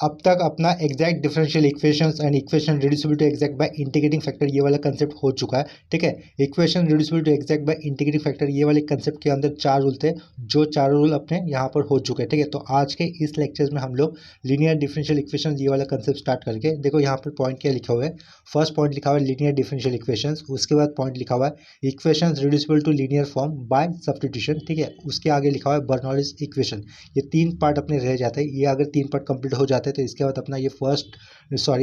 अब तक अपना exact differential equations and equation reducible to exact by integrating factor ये वाला कंसेप्ट हो चुका है। ठीक है, equation reducible to exact by integrating factor ये वाले कंसेप्ट के अंदर 4 रूल थे, जो चारों रूल अपने यहाँ पर हो चुके हैं। ठीक है, तो आज के इस लेक्चर में हम लोग लीनियर डिफरेंशियल इक्वेशन ये वाला कंसेप्ट स्टार्ट करके देखो यहाँ पर पॉइंट क्या लिखा हुआ है। फर्स्ट पॉइंट लिखा हुआ है लीनियर डिफरेंशियल इक्वेशंस, उसके बाद पॉइंट लिखा हुआ है equations reducible to linear form by substitution. ठीक है, उसके आगे लिखा हुआ है बर्नौलीज इक्वेशन। ये 3 पार्ट अपने रह जाते हैं। ये अगर 3 पार्ट कंप्लीट हो जाते हैं तो इसके बाद अपना ये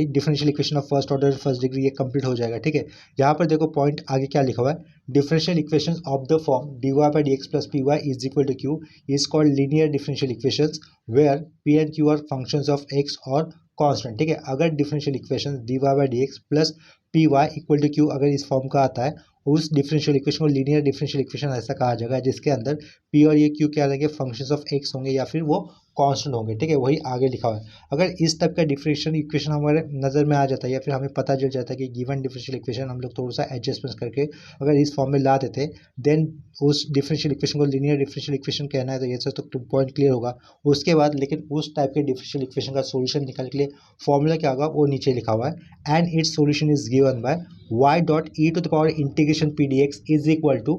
differential equation of first order first degree ये कंप्लीट हो जाएगा। ठीक है, यहाँ पर देखो पॉइंट आगे क्या लिखा हुआ है, differential equation of the form dy by dx plus py is equal to q is called linear differential equations where p and q are functions of x और कांस्टेंट। ठीक है, अगर differential equation dy by dx plus p y equal to q अगर इस form का आता है, उस डिफरेंशियल इक्वेशन को लीनियर डिफरेंशियल इक्वेशन ऐसा कहा जाएगा जिसके अंदर पी और ये क्यू क्या रहेंगे, फंक्शंस ऑफ एक्स होंगे या फिर वो कांस्टेंट होंगे। ठीक है, वही आगे लिखा हुआ है। अगर इस टाइप का डिफरेंशियल इक्वेशन हमारे नज़र में आ जाता है या फिर हमें पता चल जाता है कि गिवन डिफरेंशियल इक्वेशन हम लोग थोड़ा सा एडजस्टमेंट करके अगर इस फॉर्म में ला देते, देन उस डिफरेंशियल इक्वेशन को लीनियर डिफरेंशियल इक्वेशन कहना है। तो ये तो पॉइंट क्लियर होगा। उसके बाद लेकिन उस टाइप के डिफरेंशियल इक्वेशन का सोल्यूशन निकालने के लिए फॉर्मूला क्या होगा वो नीचे लिखा हुआ है, and its solution is given by y dot e to the power integration P D x is equal to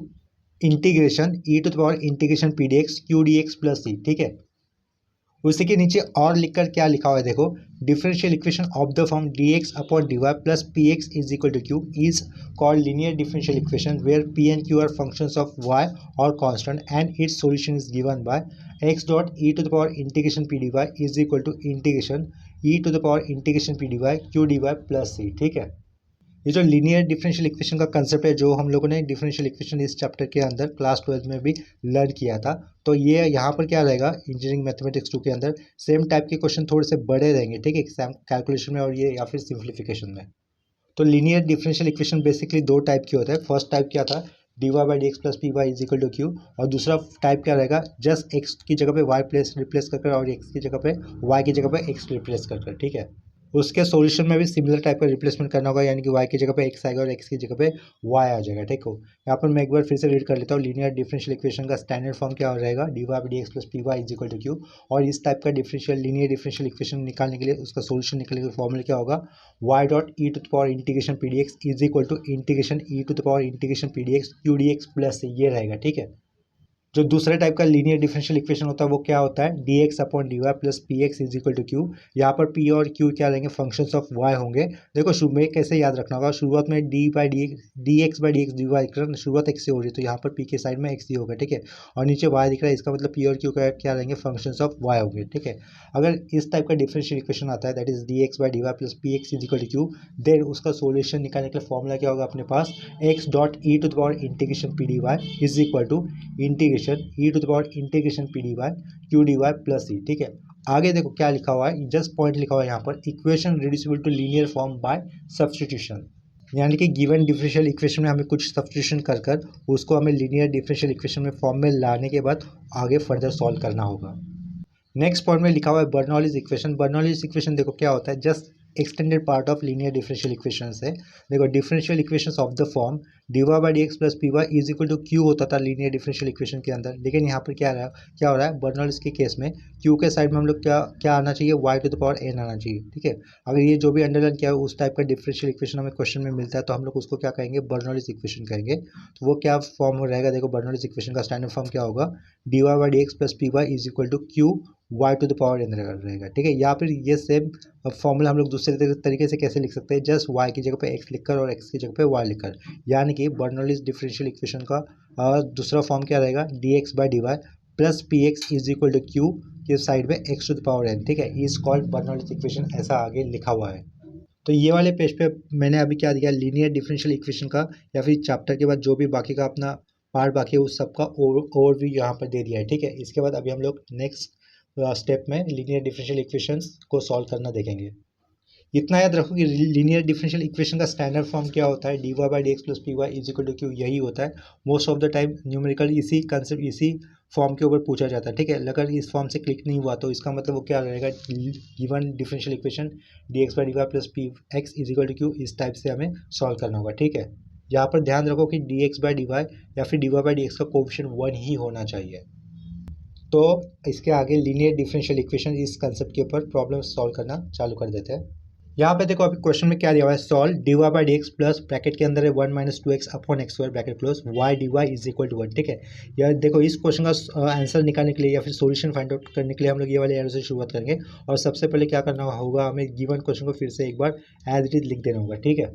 integration e to the power integration P D x Q D x plus सी। ठीक है, उसी के नीचे और लिखकर क्या लिखा हुआ है देखो, differential equation of the form d x upon d y plus p x is equal to q is called linear differential equation where p and q are functions of y और constant and its solution is given by x dot e to the power integration P d y is equal to integration e to the power integration P d y q d y plus सी। ठीक है, ये जो linear differential equation का concept है, जो हम लोगों ने डिफरेंशियल इक्वेशन इस चैप्टर के अंदर क्लास 12 में भी लर्न किया था, तो ये यहाँ पर क्या रहेगा इंजीनियरिंग मैथमेटिक्स 2 के अंदर सेम टाइप के क्वेश्चन थोड़े से बड़े रहेंगे। ठीक है, एग्जाम कैलकुलेशन में और ये या फिर सिंप्लीफिकेशन में। तो linear differential equation basically 2 type की होता है। फर्स्ट टाइप क्या था, d y by d x plus p y is equal to q, और दूसरा टाइप क्या रहेगा, जस्ट एक्स की जगह पे वाई रिप्लेस कर और एक्स की जगह पे वाई की जगह पे एक्स रिप्लेस कर। ठीक है, उसके सॉल्यूशन में भी सिमिलर टाइप का रिप्लेसमेंट करना होगा, यानी कि y की जगह पे x आएगा और x की जगह पे y आ जाएगा। ठीक हो, यहाँ पर मैं एक बार फिर से रीड कर लेता हूँ। लीनियर डिफरेंशियल इक्वेशन का स्टैंडर्ड फॉर्म क्या हो जाएगा, d y d x plus p y is equal to q, और इस टाइप का लीनियर डिफरेंशियल इक्वेशन निकालने के लिए उसका सोल्यूशन निकालने के लिए फॉर्मूला क्या होगा, y dot e to the power integration P D x is equal to integration e to the power integration P D x Q D x plus ये रहेगा। ठीक है, जो दूसरे टाइप का लीनियर डिफरेंशियल इक्वेशन होता है वो क्या होता है, d x upon d y plus p x is equal to q. यहाँ पर पी और क्यू क्या रहेंगे, फंक्शंस ऑफ वाई होंगे। देखो शुरू में कैसे याद रखना होगा, शुरुआत में d x by d x d y शुरुआत एक्स से हो रही है, तो यहाँ पर पी के साइड में एक्स ही होगा। ठीक है, और नीचे वाई दिख रहा है, इसका मतलब पी और क्यू का क्या रहेंगे, फंक्शंस ऑफ वाई होंगे। ठीक है, अगर इस टाइप का डिफरेंशियल इक्वेशन आता है that is d x by d y plus p x is equal to q, then उसका सोल्यूशन निकालने के लिए फॉर्मूला क्या होगा अपने पास, x dot e to the power integration P d y is equal to integration e to the power integration P d y q d y plus सी। ठीक है, आगे देखो क्या लिखा हुआ है, जस्ट पॉइंट लिखा हुआ है यहाँ पर, equation reducible to linear form by substitution, यानी कि गिवन डिफरेंशियल इक्वेशन में हमें कुछ सब्स्टिट्यूशन कर उसको हमें लीनियर डिफरेंशियल इक्वेशन में फॉर्म में लाने के बाद आगे फर्दर सॉल्व करना होगा। नेक्स्ट पॉइंट में लिखा हुआ है बर्नौलीज इक्वेशन। बर्नौलीज इक्वेशन देखो क्या होता है, just extended part of linear differential equation है। देखो differential equations of the form d y by d x plus p y is equal to q होता था लीनियर डिफरेंशियल इक्वेशन के अंदर, लेकिन यहाँ पर क्या हो रहा है बर्नौलीज के केस में क्यू के साइड में हम लोग क्या आना चाहिए, y to the power n आना चाहिए। ठीक है, अगर ये जो भी अंडरलाइन किया है उस टाइप का डिफरेंशियल इक्वेशन हमें क्वेश्चन में मिलता है तो हम लोग उसको क्या कहेंगे, बर्नौलीज इक्वेशन कहेंगे। तो वो क्या फॉर्म हो रहेगा, देखो बर्नौलीज इक्वेशन का स्टैंडर्ड फॉर्म क्या होगा, d y by d x plus p y is equal to q y to the power n रहेगा। ठीक है, यहाँ पर ये सेम फॉर्मूला हम लोग दूसरे तरीके से कैसे लिख सकते हैं, जस्ट वाई की जगह पे एक्स लिखकर और एक्स की जगह पे वाई लिखकर, यानी कि बर्नौलीज डिफरेंशियल इक्वेशन का दूसरा फॉर्म क्या रहेगा, d x by d y plus p x is equal to q के साइड में x to the power n. ठीक है, इज कॉल्ड बर्नौलीज इक्वेशन, ऐसा आगे लिखा हुआ है। तो ये वाले पेज पे मैंने अभी क्या दिया, लीनियर डिफरेंशियल इक्वेशन का या फिर चैप्टर के बाद जो भी बाकी का अपना पार्ट बाकी है उस सबका ओवरव्यू यहाँ पर दे दिया है। ठीक है, इसके बाद अभी हम लोग नेक्स्ट स्टेप में लीनियर डिफरेंशियल इक्वेशंस को सॉल्व करना देखेंगे। इतना याद रखो कि लीनियर डिफरेंशियल इक्वेशन का स्टैंडर्ड फॉर्म क्या होता है, d y by d x plus p y is equal to q, यही होता है। Most of the time numerical इसी कंसेप्ट इसी फॉर्म के ऊपर पूछा जाता है। ठीक है, अगर इस फॉर्म से क्लिक नहीं हुआ तो इसका मतलब वो क्या रहेगा, given differential equation d x by d y plus p x is equal to q, इस टाइप से हमें सॉल्व करना होगा। ठीक है, यहाँ पर ध्यान रखो कि d x by d y या फिर d y by d x का कोएफिशिएंट 1 ही होना चाहिए। तो इसके आगे लीनियर डिफरेंशियल इक्वेशन इस कंसेप्ट के ऊपर प्रॉब्लम सॉल्व करना चालू कर देते हैं। यहाँ पे देखो अभी क्वेश्चन में क्या दिया हुआ है, solve d y by d x plus bracket के अंदर है 1 minus 2x upon x square bracket close y d y is equal to 1। ठीक है, यार देखो इस क्वेश्चन का आंसर निकालने के लिए या फिर सॉल्यूशन फाइंड आउट करने के लिए हम लोग ये वाले एरो से शुरुआत करेंगे। और सबसे पहले क्या करना होगा, हमें गिवन क्वेश्चन को फिर से एक बार एज इट इज लिख देना होगा। ठीक है,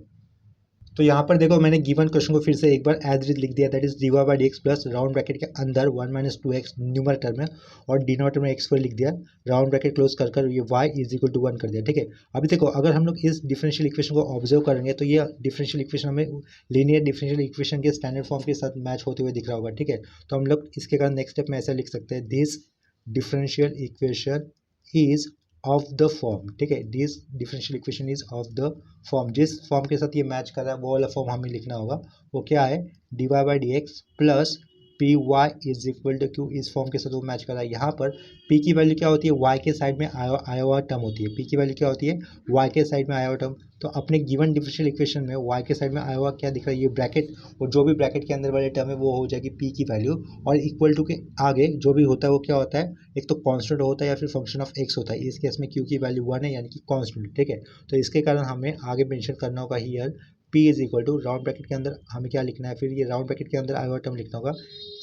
तो यहाँ पर देखो मैंने गिवन क्वेश्चन को फिर से एक बार एज इट लिख दिया, that is d y by d x plus round bracket के अंदर 1 माइनस 2x न्यूमरेटर में और डिनोमिनेटर में एक्स स्क्वायर लिख दिया, राउंड ब्रैकेट क्लोज कर ये y इज इक्वल टू 1 कर दिया। ठीक है, अभी देखो अगर हम लोग इस डिफरेंशियल इक्वेशन को ऑब्जर्व करेंगे तो ये डिफरेंशियल इक्वेशन हमें लीनियर डिफरेंशियल इक्वेशन के स्टैंडर्ड फॉर्म के साथ मैच होते हुए दिख रहा होगा। ठीक है, तो हम लोग इसके कारण नेक्स्ट स्टेप में ऐसा लिख सकते हैं, this differential equation is of the form. ठीक है, this differential equation is of the form, जिस फॉर्म के साथ ये मैच कर रहा है वो वाला फॉर्म हमें लिखना होगा। वो क्या है, d y by d x plus p y is equal to q, इस फॉर्म के साथ वो मैच कर रहा है। यहाँ पर पी की वैल्यू क्या होती है, वाई के साइड में आया हुआ टर्म होती है। पी की वैल्यू क्या होती है, वाई के साइड में आया हुआ टर्म। तो अपने गिवन डिफरेंशियल इक्वेशन में वाई के साइड में आया हुआ क्या दिख रहा है, ये ब्रैकेट, और जो भी ब्रैकेट के अंदर वाले टर्म है वो हो जाएगी पी की वैल्यू, और इक्वल टू के आगे जो भी होता है वो क्या होता है, एक तो कांस्टेंट होता है या फिर फंक्शन ऑफ एक्स होता है। इस केस में क्यू की वैल्यू 1 है यानी कि कांस्टेंट। ठीक है, तो इसके कारण हमें आगे मेंशन करना होगा here P is equal to round bracket के अंदर हमें क्या लिखना है, फिर ये राउंड ब्रैकेट के अंदर आया हुआ टर्म लिखना होगा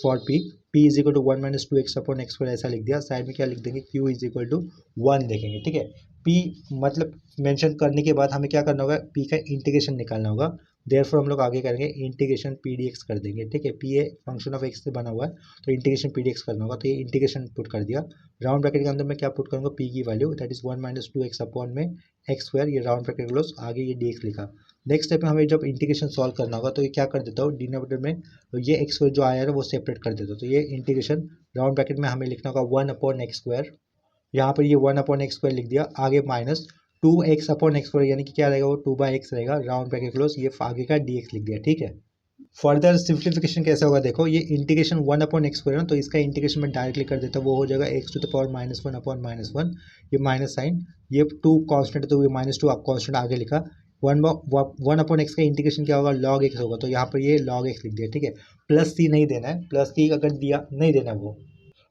for P is equal to 1 minus 2x upon x square, ऐसा लिख दिया। साइड में क्या लिख देंगे, Q इज इक्वल टू 1 देखेंगे। ठीक है, P मतलब मेंशन करने के बाद हमें क्या करना होगा, P का इंटीग्रेशन निकालना होगा। देयरफॉर हम लोग आगे करेंगे इंटीग्रेशन पी डी एक्स कर देंगे। ठीक है, P a function of x से बना हुआ है तो इंटीग्रेशन पी डी एक्स करना होगा, तो ये इंटीग्रेशन पुट कर दिया। राउंड ब्रैकेट के अंदर मैं क्या पुट करूँगा, P की value that is 1 minus 2x upon में एक्स स्क्वायर, ये राउंड ब्रैकेट क्लोज, आगे ये dx लिखा। नेक्स्ट स्टेप में हमें जब इंटीग्रेशन सॉल्व करना होगा तो ये क्या कर देता हूँ, डिनोमिनेटर में तो ये एक्स स्क्वायर जो आया है वो सेपरेट कर देता हूँ। तो ये इंटीग्रेशन राउंड ब्रैकेट में हमें लिखना होगा 1 अपॉन एक्स स्क्वायर, यहाँ पर ये 1 अपॉन एक्स स्क्वायर लिख दिया, आगे minus 2x upon x square यानी कि क्या रहेगा, वो 2/x रहेगा, राउंड ब्रैकेट क्लोज, ये आगे का dx लिख दिया। ठीक है, फर्दर सिंप्लीफिकेशन कैसे होगा, देखो ये इंटीग्रेशन 1 अपॉन एक्स स्क्वायर है तो इसका इंटीग्रेशन मैं डायरेक्टली कर देता हूँ, वो हो जाएगा x to the power -1 upon -1, ये माइनस साइन, ये 2 कांस्टेंट तो ये -2 कांस्टेंट आगे लिखा। 1 अपॉन एक्स का इंटीग्रेशन क्या होगा, लॉग एक्स होगा, तो यहाँ पर ये लॉग एक्स लिख दिया। ठीक है, प्लस सी नहीं देना है, प्लस सी अगर दिया नहीं देना, वो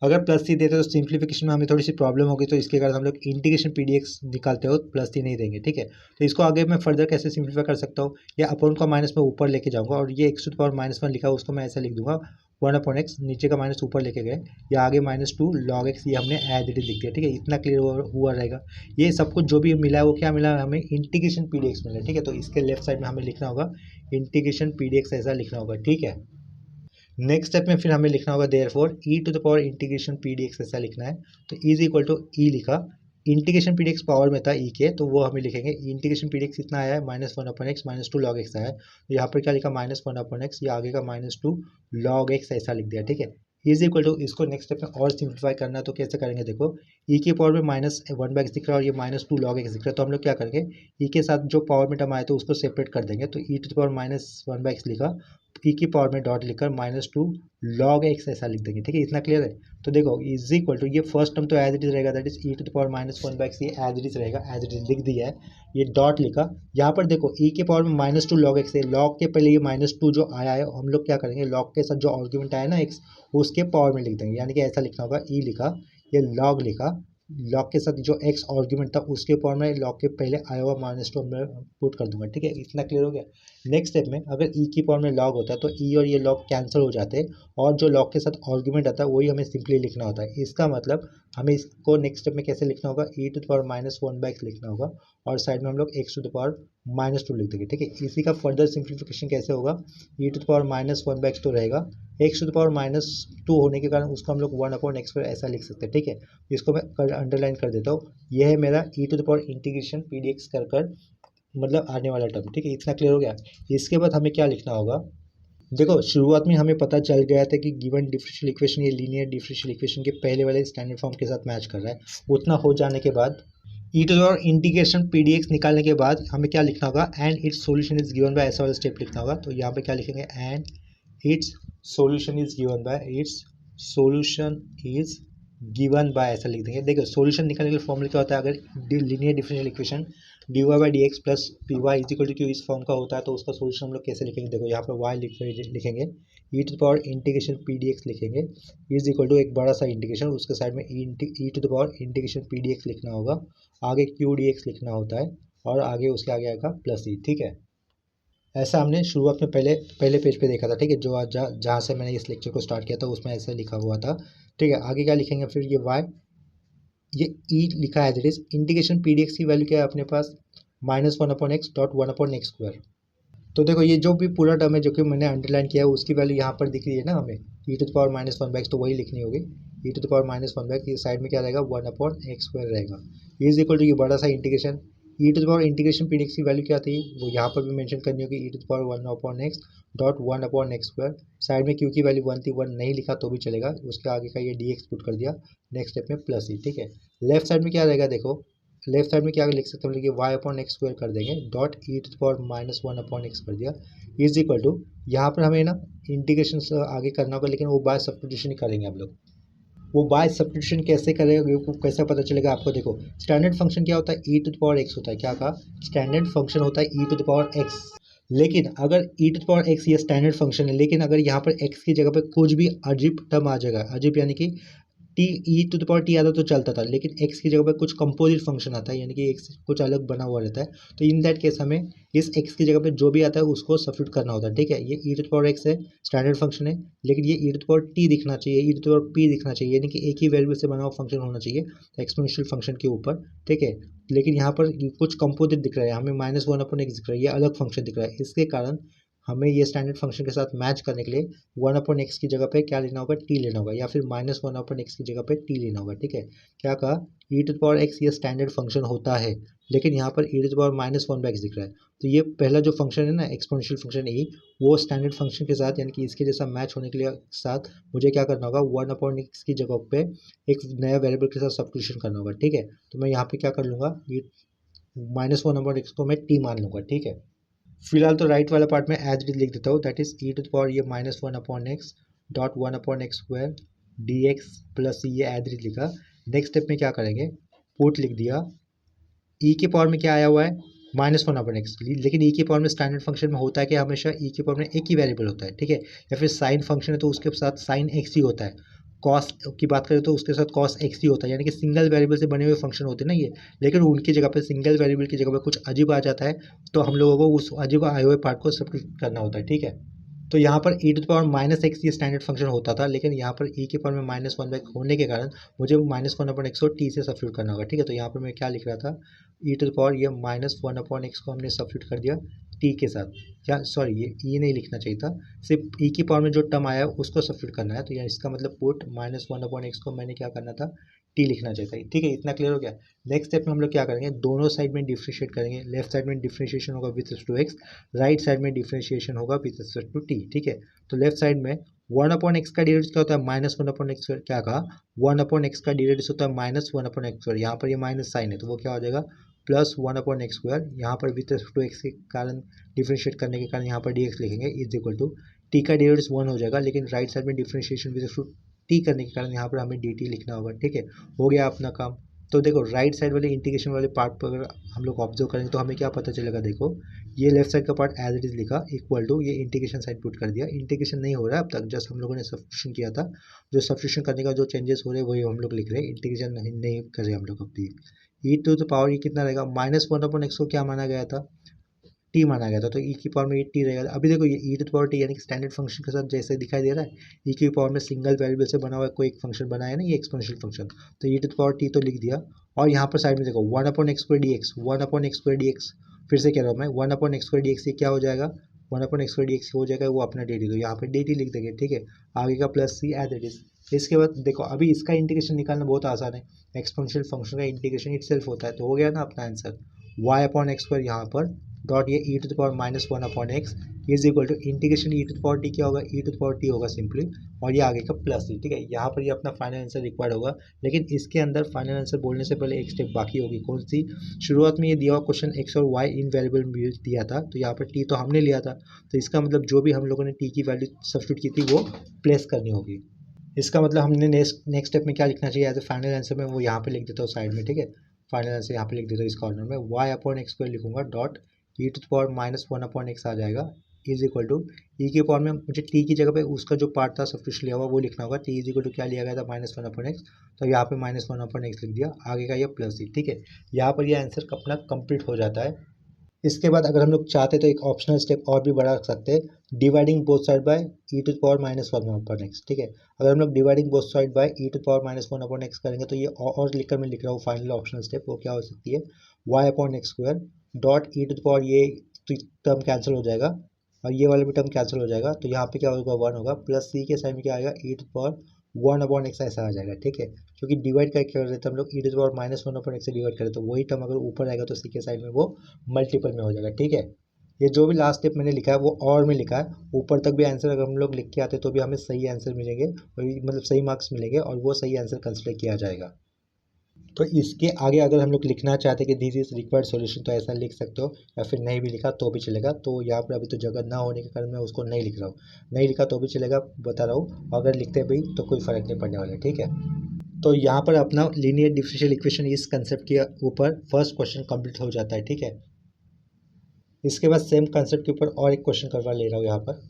अगर प्लस सी देते तो सिंप्लीफिकेशन में हमें थोड़ी सी प्रॉब्लम होगी, तो इसके कारण हम लोग इंटीग्रेशन पी डी एक्स निकालते हो प्लस सी नहीं देंगे। ठीक है, तो इसको आगे मैं फर्दर कैसे सिंप्लीफाई कर सकता हूँ, या अपॉन का माइनस में ऊपर लेके जाऊँगा और ये एक्स टू द पावर -1 लिखा है उसको मैं ऐसा लिख दूंगा 1 अपॉन एक्स, नीचे का माइनस ऊपर लेके गए, या आगे -2 लॉग एक्स, ये हमने एज इट इज लिख दिया। ठीक है, इतना क्लियर हुआ रहेगा। ये सब कुछ जो भी मिला है वो क्या मिला है, हमें इंटीग्रेशन पी डी एक्स मिला है। ठीक है, तो इसके लेफ्ट साइड में हमें लिखना होगा इंटीग्रेशन पी डी एक्स, ऐसा लिखना होगा। ठीक है, नेक्स्ट स्टेप में फिर हमें लिखना होगा therefore e to the power integration P D x, ऐसा लिखना है। तो इज इक्वल टू ई लिखा, integration P D x power में था ई के, तो वो हमें लिखेंगे इंटीग्रेशन पी डी एक्स कितना आया है, -1 अपॉन एक्स -2 लॉग एक्स आया है, तो यहाँ पर क्या लिखा -1 अपॉन एक्स, ये आगे का -2 लॉग एक्स ऐसा लिख दिया। ठीक है, इज इक्वल टू, इसको नेक्स्ट स्टेप में और सिंप्लीफाई करना है तो कैसे करेंगे, देखो ई के पावर में -1/x दिख रहा है और ये -2 लॉग एक्स दिख रहा है, तो हम लोग क्या करेंगे, ई के साथ जो पावर में टर्म आया तो उसको सेपरेट कर देंगे, तो ई टू द पावर -1/x लिखा, ई की पावर में डॉट लिखकर -2 लॉग एक्स ऐसा लिख देंगे। ठीक है, इतना क्लियर है। तो देखो इज इक्वल टू, ये फर्स्ट टर्म तो एज इट इज रहेगा, that is e to the power -1/x, ये एज इट इज रहेगा, एज इट इज लिख दिया है, ये डॉट लिखा। यहाँ पर देखो ई के पावर में -2 लॉग एक्स है, लॉग के पहले ये -2 जो आया है हम लोग क्या करेंगे, लॉग के साथ जो आर्ग्यूमेंट आया ना एक्स, उसके पावर में लिख देंगे, यानी कि ऐसा लिखना होगा, ई लिखा, ये लॉग लिखा, लॉग के साथ जो एक्स आर्ग्यूमेंट था उसके पावर में लॉग के पहले आया हुआ -2 मैं पुट कर दूंगा। ठीक है, इतना क्लियर हो गया। नेक्स्ट स्टेप में अगर ई की पावर में लॉग होता है तो ई और ये लॉग कैंसिल हो जाते हैं, और जो लॉग के साथ आर्ग्यूमेंट आता है वही हमें सिंपली लिखना होता है। इसका मतलब हमें इसको नेक्स्ट स्टेप में कैसे लिखना होगा, e to the power -1/x लिखना होगा, और साइड में हम लोग एक्स टू द पावर -2 लिख देंगे। ठीक है, इसी का फर्दर सिंप्लीफिकेशन कैसे होगा, e to the power -1/x तो रहेगा, एक्स टू द पावर -2 होने के कारण उसको हम लोग 1 अपॉन एक्स पर ऐसा लिख सकते हैं। ठीक है, इसको मैं अंडरलाइन कर देता हूँ, यह है मेरा e to the power integration P D x कर मतलब आने वाला टर्म। ठीक है, इतना क्लियर हो गया। इसके बाद हमें क्या लिखना होगा, देखो शुरुआत में हमें पता चल गया था कि गिवन डिफरेंशियल इक्वेशन ये लीनियर डिफरेंशियल इक्वेशन के पहले वाले स्टैंडर्ड फॉर्म के साथ मैच कर रहा है। उतना हो जाने के बाद e to the power integration P D x निकालने के बाद हमें क्या लिखना होगा, and its solution is given by, ऐसा वाला स्टेप लिखना होगा। तो यहाँ पे क्या लिखेंगे, and its solution is given by, its solution is given by ऐसा लिख देंगे। देखो सॉल्यूशन निकालने के लिए फॉर्मूला क्या होता है, अगर linear differential equation d y by d x plus p y is equal to q इस फॉर्म का होता है तो उसका सॉल्यूशन हम लोग कैसे लिखेंगे, देखो यहाँ पर वाई लिखेंगे, e to the power integration P D x लिखेंगे इज इक्वल टू एक बड़ा सा इंटीग्रेशन, उसके साइड में e to the power integration P D x लिखना होगा, आगे क्यू डी एक्स लिखना होता है और आगे उसके आगे आएगा प्लस ई। ठीक है, ऐसा हमने शुरुआत में पहले पहले पेज पे देखा था। ठीक है, जो आज जहाँ से मैंने इस लेक्चर को स्टार्ट किया था उसमें ऐसा लिखा हुआ था। ठीक है, आगे क्या लिखेंगे फिर, ये वाई, ये ई लिखा है as it is. Integration P D x की वैल्यू क्या है अपने पास, -1/x.1/x²। तो देखो ये जो भी पूरा टर्म है जो कि मैंने अंडरलाइन किया है उसकी वैल्यू यहाँ पर दिख रही है ना हमें, ई टू द पावर -1/x, तो वही लिखनी होगी। E to the power -1/x, ये साइड में क्या रहेगा 1/x² रहेगा, इज इक्वल टू ये बड़ा सा integration e to the power integration P D x की वैल्यू क्या थी वो यहाँ पर भी मेंशन करनी होगी, e to the power 1/x.1/x²। Side में क्यू की वैल्यू 1 थी, 1 नहीं लिखा तो भी चलेगा, उसके आगे का ये डी एक्स पुट कर दिया, नेक्स्ट स्टेप में प्लस ई। ठीक है, लेफ्ट साइड में क्या रहेगा देखो, लेफ्ट साइड में क्या लिख सकते हैं हम लोग, y/x² कर देंगे, dot e to the power -1/x कर दिया, इज इक्वल टू यहाँ पर हमें ना इंटीग्रेशन आगे करना होगा, लेकिन वो बाय सब्स्टिट्यूशन ही करेंगे हम लोग। वो बाय सब्स्टिट्यूशन कैसे करेगा, वो कैसे पता चलेगा आपको, देखो स्टैंडर्ड फंक्शन क्या होता है, e to the power x होता है, क्या कहा, स्टैंडर्ड फंक्शन होता है e to the power x. लेकिन अगर ई टू द पावर एक्स ये स्टैंडर्ड फंक्शन है, लेकिन अगर यहाँ पर एक्स की जगह पे कुछ भी अजीब टर्म आ जाएगा, अजीब यानी कि t, e to the power t आता तो चलता था, लेकिन एक्स की जगह पर कुछ कंपोजिट फंक्शन आता है, यानी कि एक्स कुछ अलग बना हुआ रहता है, तो इन दैट केस हमें इस एक्स की जगह पे जो भी आता है उसको सब्स्टिट्यूट करना होता है। ठीक है, ये e to the power x है, स्टैंडर्ड फंक्शन है, लेकिन ये e to the power T दिखना चाहिए, ई टू द पावर पी दिखना चाहिए, यानी कि एक ही वेरिएबल से बना हुआ फंक्शन होना चाहिए एक्सपोनेंशियल फंक्शन के ऊपर। ठीक है, लेकिन यहाँ पर कुछ कंपोजिट दिख रहा है, हमें -1/x दिख रहा है, ये अलग फंक्शन दिख रहा है, इसके कारण हमें ये स्टैंडर्ड फंक्शन के साथ मैच करने के लिए 1/x की जगह पे क्या लेना होगा, टी लेना होगा, या फिर -1/x की जगह पे टी लेना होगा। ठीक है, क्या कहा, ई टू द पावर एक्स ये स्टैंडर्ड फंक्शन होता है, लेकिन यहाँ पर ई टू द पावर -1/x दिख रहा है, तो ये पहला जो फंक्शन है ना एक्सपोनेंशियल फंक्शन ई, वो स्टैंडर्ड फंक्शन के साथ यानी कि इसके जैसा मैच होने के लिए साथ मुझे क्या करना होगा, 1/x की जगह पे एक नया वेरिएबल के साथ सब्स्टिट्यूशन करना होगा। ठीक है, तो मैं यहाँ पे क्या कर लूँगा, ये -1/x को मैं टी मान लूँगा। ठीक है, फिलहाल तो राइट वाला पार्ट में एज इट लिख देता हूँ, that is e to the power ये -1/x.1/x² डी एक्स प्लस ये एज इट लिखा। नेक्स्ट स्टेप में क्या करेंगे, पुट लिख दिया, ई के पावर में क्या आया हुआ है -1/x, लेकिन ई के पावर में स्टैंडर्ड फंक्शन में होता है कि हमेशा ई के पावर में एक ही वेरिएबल होता है। ठीक है, या फिर साइन फंक्शन है तो उसके साथ साइन एक्स ही होता है, कॉस की बात करें तो उसके साथ कॉस एक्स ही होता है, यानी कि सिंगल वेरिएबल से बने हुए फंक्शन होते हैं ना ये, लेकिन उनकी जगह पे सिंगल वेरिएबल की जगह पे कुछ अजीब आ जाता है, तो हम लोगों को उस अजीब आए हुए पार्ट को सब्स्टिट्यूट करना होता है। ठीक है, तो यहाँ पर ई टू द पावर -x ये स्टैंडर्ड फंक्शन होता था, लेकिन यहाँ पर ई के पावर में -1/x होने के कारण मुझे -1/x को टी से सब्स्टिट्यूट करना होगा। ठीक है, तो यहाँ पर मैं क्या लिख रहा था, ई टू द पावर ये -1/x को हमने सब्स्टिट्यूट कर दिया टी के साथ, क्या सॉरी ये ई नहीं लिखना चाहिए था, सिर्फ ई की पावर में जो टर्म आया है उसको सब्स्टिट्यूट करना है, तो यहाँ इसका मतलब पुट -1/x को मैंने क्या करना था, टी लिखना चाहिए था। ठीक है, इतना क्लियर हो गया। नेक्स्ट स्टेप में हम लोग क्या करेंगे, दोनों साइड में डिफ्रेंशिएट करेंगे, लेफ्ट साइड में डिफ्रेंशिएशन होगा with respect to x, right side में डिफ्रेंशिएशन होगा विथ रिस्पेक्ट टू टी। ठीक है, तो लेफ्ट साइड में 1/x का डिरेटिव क्या होता है, -1/x, क्या कहा 1/x का डिरेटिव होता है -1/x, यहाँ पर ये माइनस साइन है तो वो क्या हो जाएगा +1/x², यहाँ पर विथ रिस्पेक्ट टू एक्स के कारण डिफ्रेंशिएट करने के कारण यहाँ पर डी एक्स लिखेंगे, इज इक्वल टू टी का डिरेटिव 1 हो जाएगा, लेकिन राइट साइड में differentiation with respect to t करने के कारण यहाँ पर हमें डी टी लिखना होगा। ठीक है, हो गया अपना काम। तो देखो राइट साइड वाले इंटीग्रेशन वाले पार्ट पर अगर हम लोग ऑब्जर्व करेंगे तो हमें क्या पता चलेगा, देखो ये लेफ्ट साइड का पार्ट एज इट इज लिखा इक्वल टू ये इंटीग्रेशन साइड पुट कर दिया, इंटीग्रेशन नहीं हो रहा है अब तक, जस्ट हम लोगों ने सब्स्टिट्यूशन किया था, जो सब्स्टिट्यूशन करने का जो चेंजेस हो रहे हैं वही हम लोग लिख रहे हैं, इंटीग्रेशन नहीं कर रहे हम लोग अभी। ई टू द पावर ये कितना रहेगा, -1/x को क्या माना गया था, टी माना गया था, तो ई की पावर में ये टी रहेगा। अभी देखो ये e to the power T यानी कि स्टैंडर्ड फंक्शन के साथ जैसे दिखाई दे रहा है, ई की पावर में सिंगल वेरिएबल से बना हुआ कोई एक फंक्शन बनाया है ना, ये एक्सपोनेंशियल फंक्शन, तो ई टू द पावर टी तो लिख दिया, और यहाँ पर साइड में देखो 1/x² dx, 1/x² dx, फिर से कह रहा हूँ मैं 1/x² dx, ये क्या हो जाएगा 1/x² dx हो जाएगा वो अपना डी टी, तो यहाँ पर डी टी लिख देंगे। ठीक है, आगे का plus c as it is. इसके बाद देखो अभी इसका इंटीग्रेशन निकालना बहुत आसान है, एक्सपोनेंशियल फंक्शन का इंटीग्रेशन इटसेल्फ होता है, तो हो गया ना अपना आंसर y/x² यहाँ पर डॉट ये e to the power -1/x is equal to integration e to the power t, क्या होगा e to the power t होगा सिंपली, और ये आगे का प्लस सी। ठीक है, यहाँ पर ये अपना फाइनल आंसर रिक्वायर्ड होगा, लेकिन इसके अंदर फाइनल आंसर बोलने से पहले एक स्टेप बाकी होगी, कौन सी, शुरुआत में ये दिया हुआ क्वेश्चन एक्स और वाई इन वेरिएबल में दिया था, तो यहाँ पर टी तो हमने लिया था, तो इसका मतलब जो भी हम लोगों ने टी की वैल्यू सब्स्टिट्यूट की थी वो प्लेस करनी होगी। इसका मतलब हमने नेक्स्ट स्टेप में क्या लिखना चाहिए एज ए फाइनल आंसर में, वो यहाँ पे लिख देता हूँ साइड में। ठीक है, फाइनल आंसर यहाँ पे लिख देता हूँ इस कॉर्नर में, y/x² लिखूंगा dot e to the power -1/x आ जाएगा इज इक्वल टू ई के पावर में मुझे टी की जगह पे उसका जो पार्ट था सब कुछ लिया हुआ वो लिखना होगा। टी इज इक्वल टू क्या लिया गया था, -1/x, तो यहाँ पे -1/x लिख दिया, आगे का ये प्लस सी, ठीक है। यहाँ पर ये आंसर अपना कंप्लीट हो जाता है। इसके बाद अगर हम लोग चाहते तो एक ऑप्शनल स्टेप और भी बढ़ा सकते हैं, dividing both side by e to power -1/x, ठीक है। अगर हम लोग dividing both side by e to power -1/x करेंगे तो ये और लिखकर मैं लिख रहा हूँ फाइनल ऑप्शनल स्टेप, वो क्या हो सकती है, y/x² dot e to power, ये टर्म कैंसिल हो जाएगा और ये वाला भी टर्म कैंसिल हो जाएगा, तो यहाँ पे क्या होगा, 1 होगा, प्लस सी के साइड में क्या आएगा, ई टू पावर 1/x ऐसा आ जाएगा, ठीक है। क्योंकि डिवाइड करके कर रहे थे हम लोग, ई टू पावर -1/x से डिवाइड करें तो वही टर्म अगर ऊपर आएगा तो सी के साइड में वो मल्टीपल में हो जाएगा, ठीक है। ये जो भी लास्ट स्टेप मैंने लिखा है वो और में लिखा है, ऊपर तक भी आंसर अगर हम लोग लिख के आते तो भी हमें सही आंसर मिलेंगे, मतलब सही मार्क्स मिलेंगे और वो सही आंसर कंसिडर किया जाएगा। तो इसके आगे अगर हम लोग लिखना चाहते हैं कि दिस इज रिक्वायर्ड सॉल्यूशन तो ऐसा लिख सकते हो, या फिर नहीं भी लिखा तो भी चलेगा। तो यहाँ पर अभी तो जगह ना होने के कारण मैं उसको नहीं लिख रहा हूँ, नहीं लिखा तो भी चलेगा, बता रहा हूँ, अगर लिखते भी तो कोई फ़र्क नहीं पड़ने वाला, ठीक है। तो यहाँ पर अपना लीनियर डिफरेंशियल इक्वेशन इस कंसेप्ट के ऊपर फर्स्ट क्वेश्चन कंप्लीट हो जाता है, ठीक है। इसके बाद सेम कंसेप्ट के ऊपर और एक क्वेश्चन करवा ले रहा हूँ यहाँ पर।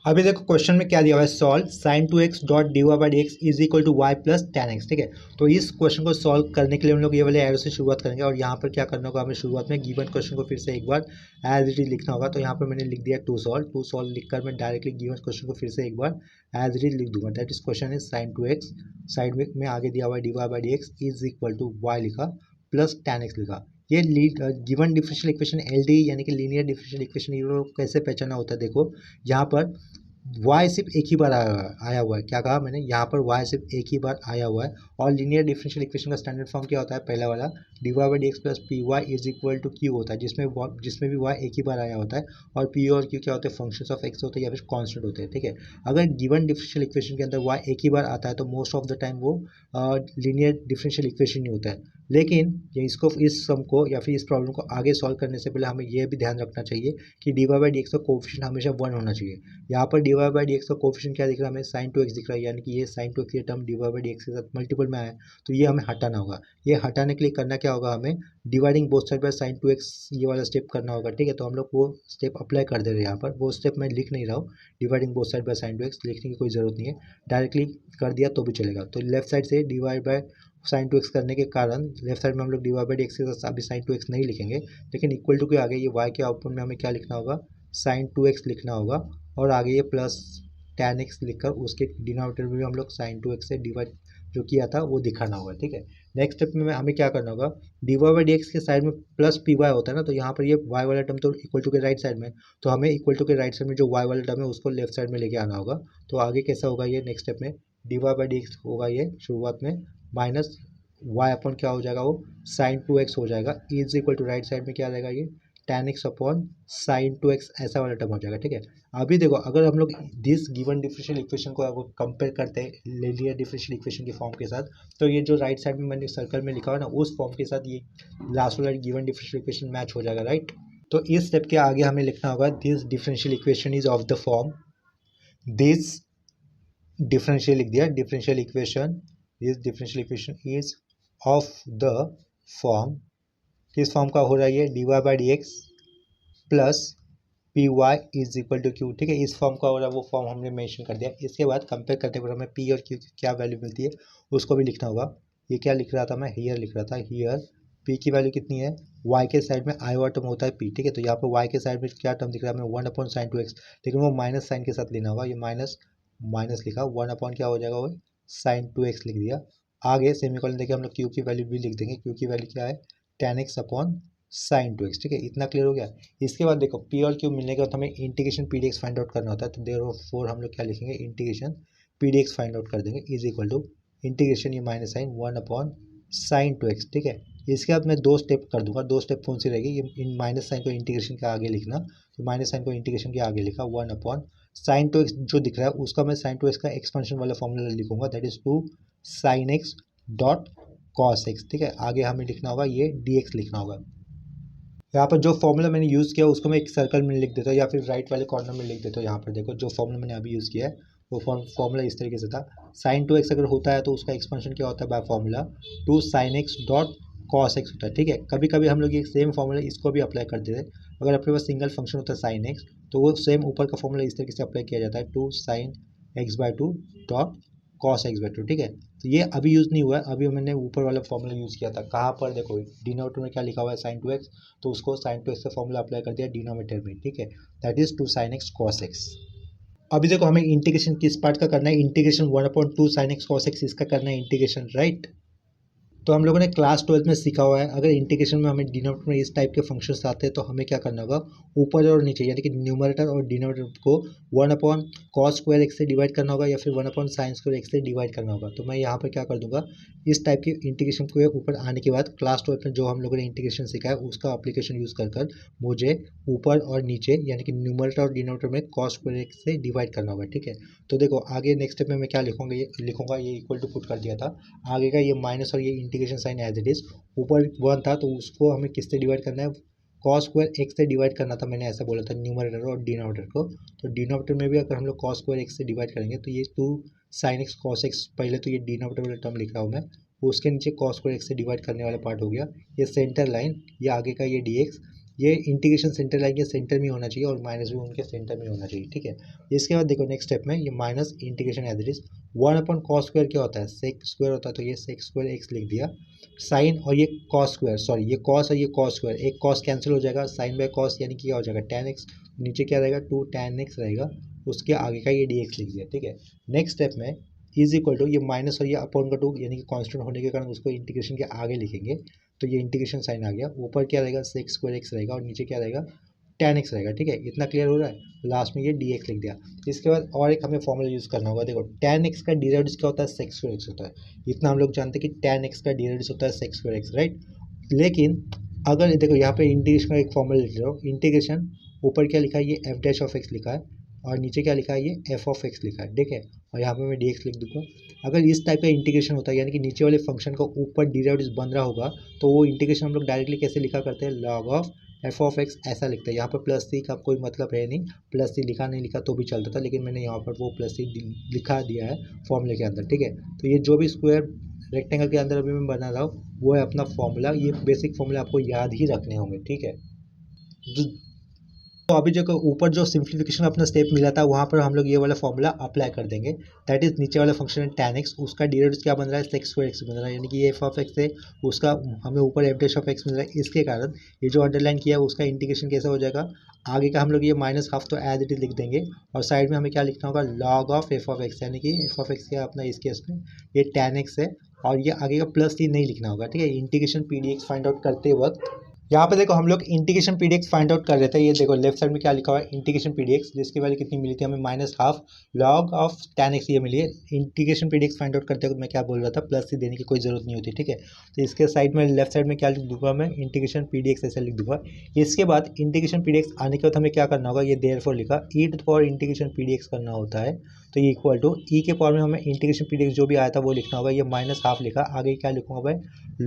अभी देखो क्वेश्चन में क्या दिया हुआ है, solve sin 2x dot d y by d x is equal to y plus ten x, ठीक है। तो इस क्वेश्चन को सॉल्व करने के लिए हम लोग ये वाले एरो से शुरुआत करेंगे और यहाँ पर क्या करना होगा, हमें शुरुआत में गिवन क्वेश्चन को फिर से एक बार एज इट इज लिखना होगा। तो यहाँ पर मैंने लिख दिया टू सॉल्व लिखकर मैं डायरेक्टली गिवन क्वेश्चन को फिर से एक बार एज इट इज लिख दूंगा। That is question is sin 2x, side में आगे दिया हुआ d y by d x is equal to y लिखा प्लस टेन एक्स लिखा। ये गिवन डिफरेंशियल इक्वेशन एलडी यानी कि लीनियर डिफरेंशियल इक्वेशन ये लोग कैसे पहचाना होता है, देखो यहाँ पर y सिर्फ एक ही बार आया हुआ है, क्या कहा मैंने, यहाँ पर y सिर्फ एक ही बार आया हुआ है। और लीनियर डिफरेंशियल इक्वेशन का स्टैंडर्ड फॉर्म क्या होता है, पहला वाला d y by d x plus p y is equal to q होता है, जिसमें भी y एक ही बार आया होता है और p और q क्या होते हैं, फंक्शंस ऑफ x होते हैं या फिर कांस्टेंट होते हैं, ठीक है। अगर गिवन डिफरेंशियल इक्वेशन के अंदर y एक ही बार आता है तो मोस्ट ऑफ द टाइम वो लीनियर डिफरेंशियल इक्वेशन नहीं होता है। लेकिन ये इसको, इस सम को या फिर इस प्रॉब्लम को आगे सॉल्व करने से पहले हमें यह भी ध्यान रखना चाहिए कि d y by d x का कोएफिशिएंट हमेशा 1 होना चाहिए। यहाँ पर d y by d x का कोएफिशिएंट क्या दिख रहा है हमें, sin 2x दिख रहा है, यानी कि ये sin 2x ये term d y by d x के साथ मल्टीपल में आया है, तो ये हमें हटाना होगा। ये हटाने के लिए करना क्या होगा, हमें dividing both side bye sin 2x ये वाला स्टेप करना होगा, ठीक है। तो हम लोग वो स्टेप अप्लाई कर दे रहे हैं यहाँ पर, वो स्टेप मैं लिख नहीं रहा हूँ, dividing both side bye sin 2x लिखने की कोई ज़रूरत नहीं है, डायरेक्टली कर दिया तो भी चलेगा। तो लेफ्ट साइड से डिवाइड बाय sin 2x करने के कारण लेफ्ट साइड में हम लोग d y by d x के साथ अभी sin 2x नहीं लिखेंगे, लेकिन इक्वल टू के आगे ये y के आउटपुट में हमें क्या लिखना होगा, sin 2x लिखना होगा और आगे ये प्लस tan x लिखकर उसके डिनोमिनेटर में भी हम लोग sin 2x से डिवाइड जो किया था वो दिखाना होगा, ठीक है। नेक्स्ट स्टेप में हमें क्या करना होगा, d y by d x के साइड में प्लस पी वाई होता है ना, तो यहाँ पर ये y वाला टर्म तो इक्वल टू के राइट साइड में, तो हमें इक्वल टू के राइट साइड में जो y वाला टर्म है उसको लेफ्ट साइड में लेके आना होगा। तो आगे कैसा होगा ये, नेक्स्ट स्टेप में d y by d x होगा ये शुरुआत में माइनस y अपॉन क्या हो जाएगा, वो sin 2x हो जाएगा, is equal to right side में क्या आ जाएगा, ये tan x upon sin 2x ऐसा वाला टर्म हो जाएगा, ठीक है। अभी देखो अगर हम लोग दिस गिवन डिफरेंशियल इक्वेशन को अगर कंपेयर करते हैं लीनियर डिफरेंशियल इक्वेशन के फॉर्म के साथ, तो ये जो राइट साइड में मैंने सर्कल में लिखा हुआ है ना, उस फॉर्म के साथ ये लास्ट वाला गिवन डिफरेंशियल इक्वेशन मैच हो जाएगा, राइट। तो इस स्टेप के आगे हमें लिखना होगा this differential equation is of the form, this differential लिख दिया, differential equation, this differential equation is of the form, किस फॉर्म का हो रहा है ये, d y by d x plus p y is equal to q, ठीक है। इस फॉर्म का हो रहा है, वो फॉर्म हमने मेंशन कर दिया। इसके बाद कंपेयर करते हुए हमें पी और क्यू की क्या वैल्यू मिलती है उसको भी लिखना होगा। ये क्या लिख रहा था मैं, हियर लिख रहा था, हियर पी की वैल्यू कितनी है, वाई के साइड में आई वाला टर्म होता है पी, ठीक है। तो यहाँ पर वाई के साइड में क्या टर्म दिख रहा है हमें, 1 अपॉन sin 2x, लेकिन वो माइनस साइन के साथ लेना होगा, ये माइनस माइनस लिखा, 1 अपॉन क्या हो जाएगा, वो sin 2x लिख दिया। आगे सेमीकोलन देके हम लोग क्यू की वैल्यू भी लिख देंगे, क्यू की वैल्यू क्या है, tan x upon sin 2x, ठीक है। इतना क्लियर हो गया। इसके बाद देखो पी और क्यू मिलने के बाद हमें integration P D x find out करना होता है, तो देयरफॉर हम लोग क्या लिखेंगे, integration P D x find out कर देंगे इज इक्वल टू इंटीग्रेशन ये minus sine 1 upon sin 2x, ठीक है। इसके बाद मैं दो स्टेप कर दूंगा, दो स्टेप कौन सी रहेगी, ये इन माइनस साइन को इंटीग्रेशन के आगे लिखना, तो माइनस साइन को इंटीग्रेशन के आगे लिखा, 1 अपॉन sin 2x जो दिख रहा है उसका मैं sin 2x का एक्सपेंशन वाला फॉर्मूला लिखूंगा, that is 2 sin x dot cos x, ठीक है। आगे हमें लिखना होगा ये dx लिखना होगा। यहाँ पर जो फॉर्मूला मैंने यूज़ किया उसको मैं एक सर्कल में लिख देता हूँ या फिर राइट वाले कॉर्नर में लिख देता हूँ। यहाँ पर देखो जो फॉर्मूला मैंने अभी यूज़ किया है वो फॉर्मूला इस तरीके से था, sin 2x अगर होता है तो उसका एक्सपेंशन क्या होता है by formula 2 sin x dot cos x होता है, ठीक है। कभी कभी हम लोग ये सेम फॉर्मूला इसको भी अप्लाई कर देते हैं। अगर अपने पास सिंगल फंक्शन होता है साइन एक्स, तो वो सेम ऊपर का फॉर्मूला इस तरीके से अप्लाई किया जाता है, 2 sin x/2 dot cos x/2, ठीक है। तो ये अभी यूज़ नहीं हुआ है, अभी मैंने ऊपर वाला फॉर्मूला यूज़ किया था। कहाँ पर देखो डिनोमिनेटर में क्या लिखा हुआ है sin2x, तो उसको sin2x का फॉर्मूला अप्लाई कर दिया डिनोमिनेटर में, ठीक है। That is 2 sin x cos x। अभी देखो हमें इंटीग्रेशन किस पार्ट का करना है, integration 1/2 sin x cos x इसका करना है इंटीग्रेशन, राइट। तो हम लोगों ने क्लास 12 में सीखा हुआ है, अगर इंटीग्रेशन में हमें डिनोमिनेटर में इस टाइप के फंक्शंस आते हैं तो हमें क्या करना होगा, ऊपर और नीचे यानी कि न्यूमरेटर और डिनोमिनेटर को 1/cos² से डिवाइड करना होगा या फिर 1/sin² से डिवाइड करना होगा। तो मैं यहाँ पर क्या कर दूंगा, इस टाइप की इंटीग्रेशन के ऊपर आने के बाद क्लास 12 में जो हम लोगों ने इंटीग्रेशन सीखा है उसका एप्लीकेशन यूज़ कर मुझे ऊपर और नीचे यानी कि न्यूमरेटर और डिनोमिनेटर में cos² से डिवाइड करना होगा, ठीक है। तो देखो आगे नेक्स्ट स्टेप में मैं क्या लिखूंगा, ये इक्वल टू पुट कर दिया था। आगे का ये माइनस और ये integration sine as it is, ऊपर 1 था तो उसको हमें किससे डिवाइड करना है, cos² से डिवाइड करना था, मैंने ऐसा बोला था न्यूमरेटर और डिनोमिनेटर को। तो डिनोमिनेटर में भी अगर हम लोग cos² से डिवाइड करेंगे तो ये 2 sin x cos x, पहले तो ये डिनोमिनेटर वाला टर्म लिख रहा हूँ मैं, उसके नीचे cos² से डिवाइड करने वाला पार्ट हो गया। ये सेंटर लाइन, ये आगे का ये dx, ये इंटीग्रेशन सेंटर लाइन के सेंटर में होना चाहिए और माइनस भी उनके सेंटर में होना चाहिए, ठीक है। इसके बाद देखो नेक्स्ट स्टेप में ये minus integration as it is 1/cos² क्या होता है, sec² होता है, तो ये sec² x लिख दिया। साइन और ये cos², सॉरी ये cos और ये cos², एक cos कैंसिल हो जाएगा, साइन बाय cos यानी कि क्या हो जाएगा tan x, नीचे क्या रहेगा 2 tan x रहेगा, उसके आगे का ये dx लिख दिया, ठीक है। नेक्स्ट स्टेप में इज इक्वल टू ये माइनस और ये अपॉन का 2 यानी कि कांस्टेंट होने के कारण उसको इंटीग्रेशन के आगे लिखेंगे, तो ये इंटीग्रेशन साइन आ गया। ऊपर क्या रहेगा sec² x रहेगा और नीचे क्या रहेगा tan x रहेगा, ठीक है। इतना क्लियर हो रहा है, लास्ट में ये dx लिख दिया। इसके बाद और एक हमें फॉर्मूला यूज़ करना होगा, देखो tan x का डेरिवेटिव क्या होता है, sec² x होता है। इतना हम लोग जानते हैं कि tan x का डेरिवेटिव होता है sec² x, राइट। लेकिन अगर देखो यहाँ पे इंटीग्रेशन का एक फॉर्मूला लिख लो, इंटीग्रेशन ऊपर क्या लिखा है, ये f' लिखा है और नीचे क्या लिखा है, ये f लिखा है, ठीक है। और यहाँ पे मैं dx लिख दूंगा। अगर इस टाइप का इंटीग्रेशन होता है यानी कि नीचे वाले फंक्शन का ऊपर डेरिवेटिव बन रहा होगा, तो वो इंटीग्रेशन हम लोग डायरेक्टली कैसे लिखा करते हैं, log ऑफ f ऐसा लिखते हैं। यहाँ पर प्लस सी का कोई मतलब है नहीं, प्लस सी लिखा नहीं लिखा तो भी चलता था, लेकिन मैंने यहाँ पर वो प्लस सी लिखा दिया है फॉर्मूले के अंदर, ठीक है। तो ये जो भी स्क्वायर रेक्टेंगल के अंदर अभी मैं बना रहा हूँ वो है अपना फॉर्मूला, ये बेसिक फॉर्मूला आपको याद ही रखने होंगे, ठीक है। तो अभी जो ऊपर जो सिंप्लीफिकेशन अपना स्टेप मिला था वहाँ पर हम लोग ये वाला फॉर्मूला अप्लाई कर देंगे। दैट इज नीचे वाला फंक्शन है tan x, उसका डेरिवेटिव क्या बन रहा है, sec² x बन रहा है, यानी कि ये f है, उसका हमें ऊपर f' मिल रहा है। इसके कारण ये जो अंडरलाइन किया है उसका इंटीग्रेशन कैसे हो जाएगा, आगे का हम लोग ये -½ तो एज इट इज लिख देंगे और साइड में हमें क्या लिखना होगा, log ऑफ f यानी कि f क्या अपना इस केस में ये tan x है और ये आगे का प्लस सी नहीं लिखना होगा, ठीक है। इंटीग्रेशन pdx फाइंड आउट करते वक्त यहाँ पे देखो हम लोग इंटीग्रेशन pdx फाइंड आउट कर रहे थे, ये देखो लेफ्ट साइड में क्या लिखा हुआ है, इंटीग्रेशन pdx, जिसकी वैल्यू कितनी मिली थी हमें -½ log ऑफ tan x, ये मिली है। इंटीग्रेशन pdx फाइंड आउट करते वक्त मैं क्या बोल रहा था, प्लस सी देने की कोई जरूरत नहीं होती, ठीक है। तो इसके साइड में लेफ्ट साइड में क्या लिख दूंगा मैं, इंटीग्रेशन pdx ऐसा लिख दूंगा। इसके बाद इंटीग्रेशन pdx आने के बाद हमें क्या करना होगा, ये देयरफॉर लिखा e इंटीग्रेशन pdx करना होता है, तो ये इक्वल टू ई के पावर में हमें इंटीग्रेशन pdx जो भी आया था वो लिखना होगा, ये -½ लिखा, आगे क्या लिखूंगा भाई,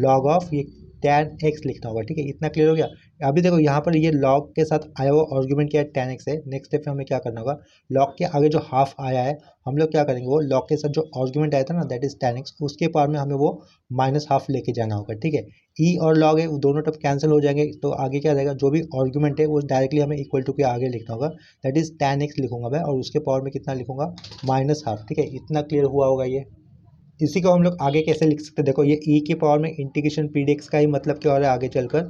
log ऑफ ये tan x लिखना होगा, ठीक है। इतना क्लियर हो गया। अभी देखो यहाँ पर ये log के साथ आया हुआ आर्गुमेंट क्या है, tan x है। नेक्स्ट स्टेप में हमें क्या करना होगा, log के आगे जो हाफ आया है हम लोग क्या करेंगे, वो log के साथ जो आर्गुमेंट आया था ना दैट इज tan x, उसके पावर में हमें वो -½ लेके जाना होगा, ठीक है। ई और log है वो दोनों टर्म कैंसिल हो जाएंगे, तो आगे क्या रहेगा, जो भी आर्गुमेंट है वो डायरेक्टली हमें इक्वल टू के आगे लिखना होगा, दैट इज tan x लिखूंगा मैं और उसके पावर में कितना लिखूंगा, -½ ठीक है। इतना क्लियर हुआ होगा ये। इसी को हम लोग आगे कैसे लिख सकते हैं, देखो ये e की पावर में इंटीग्रेशन pdx का ही मतलब क्या हो रहा है आगे चलकर,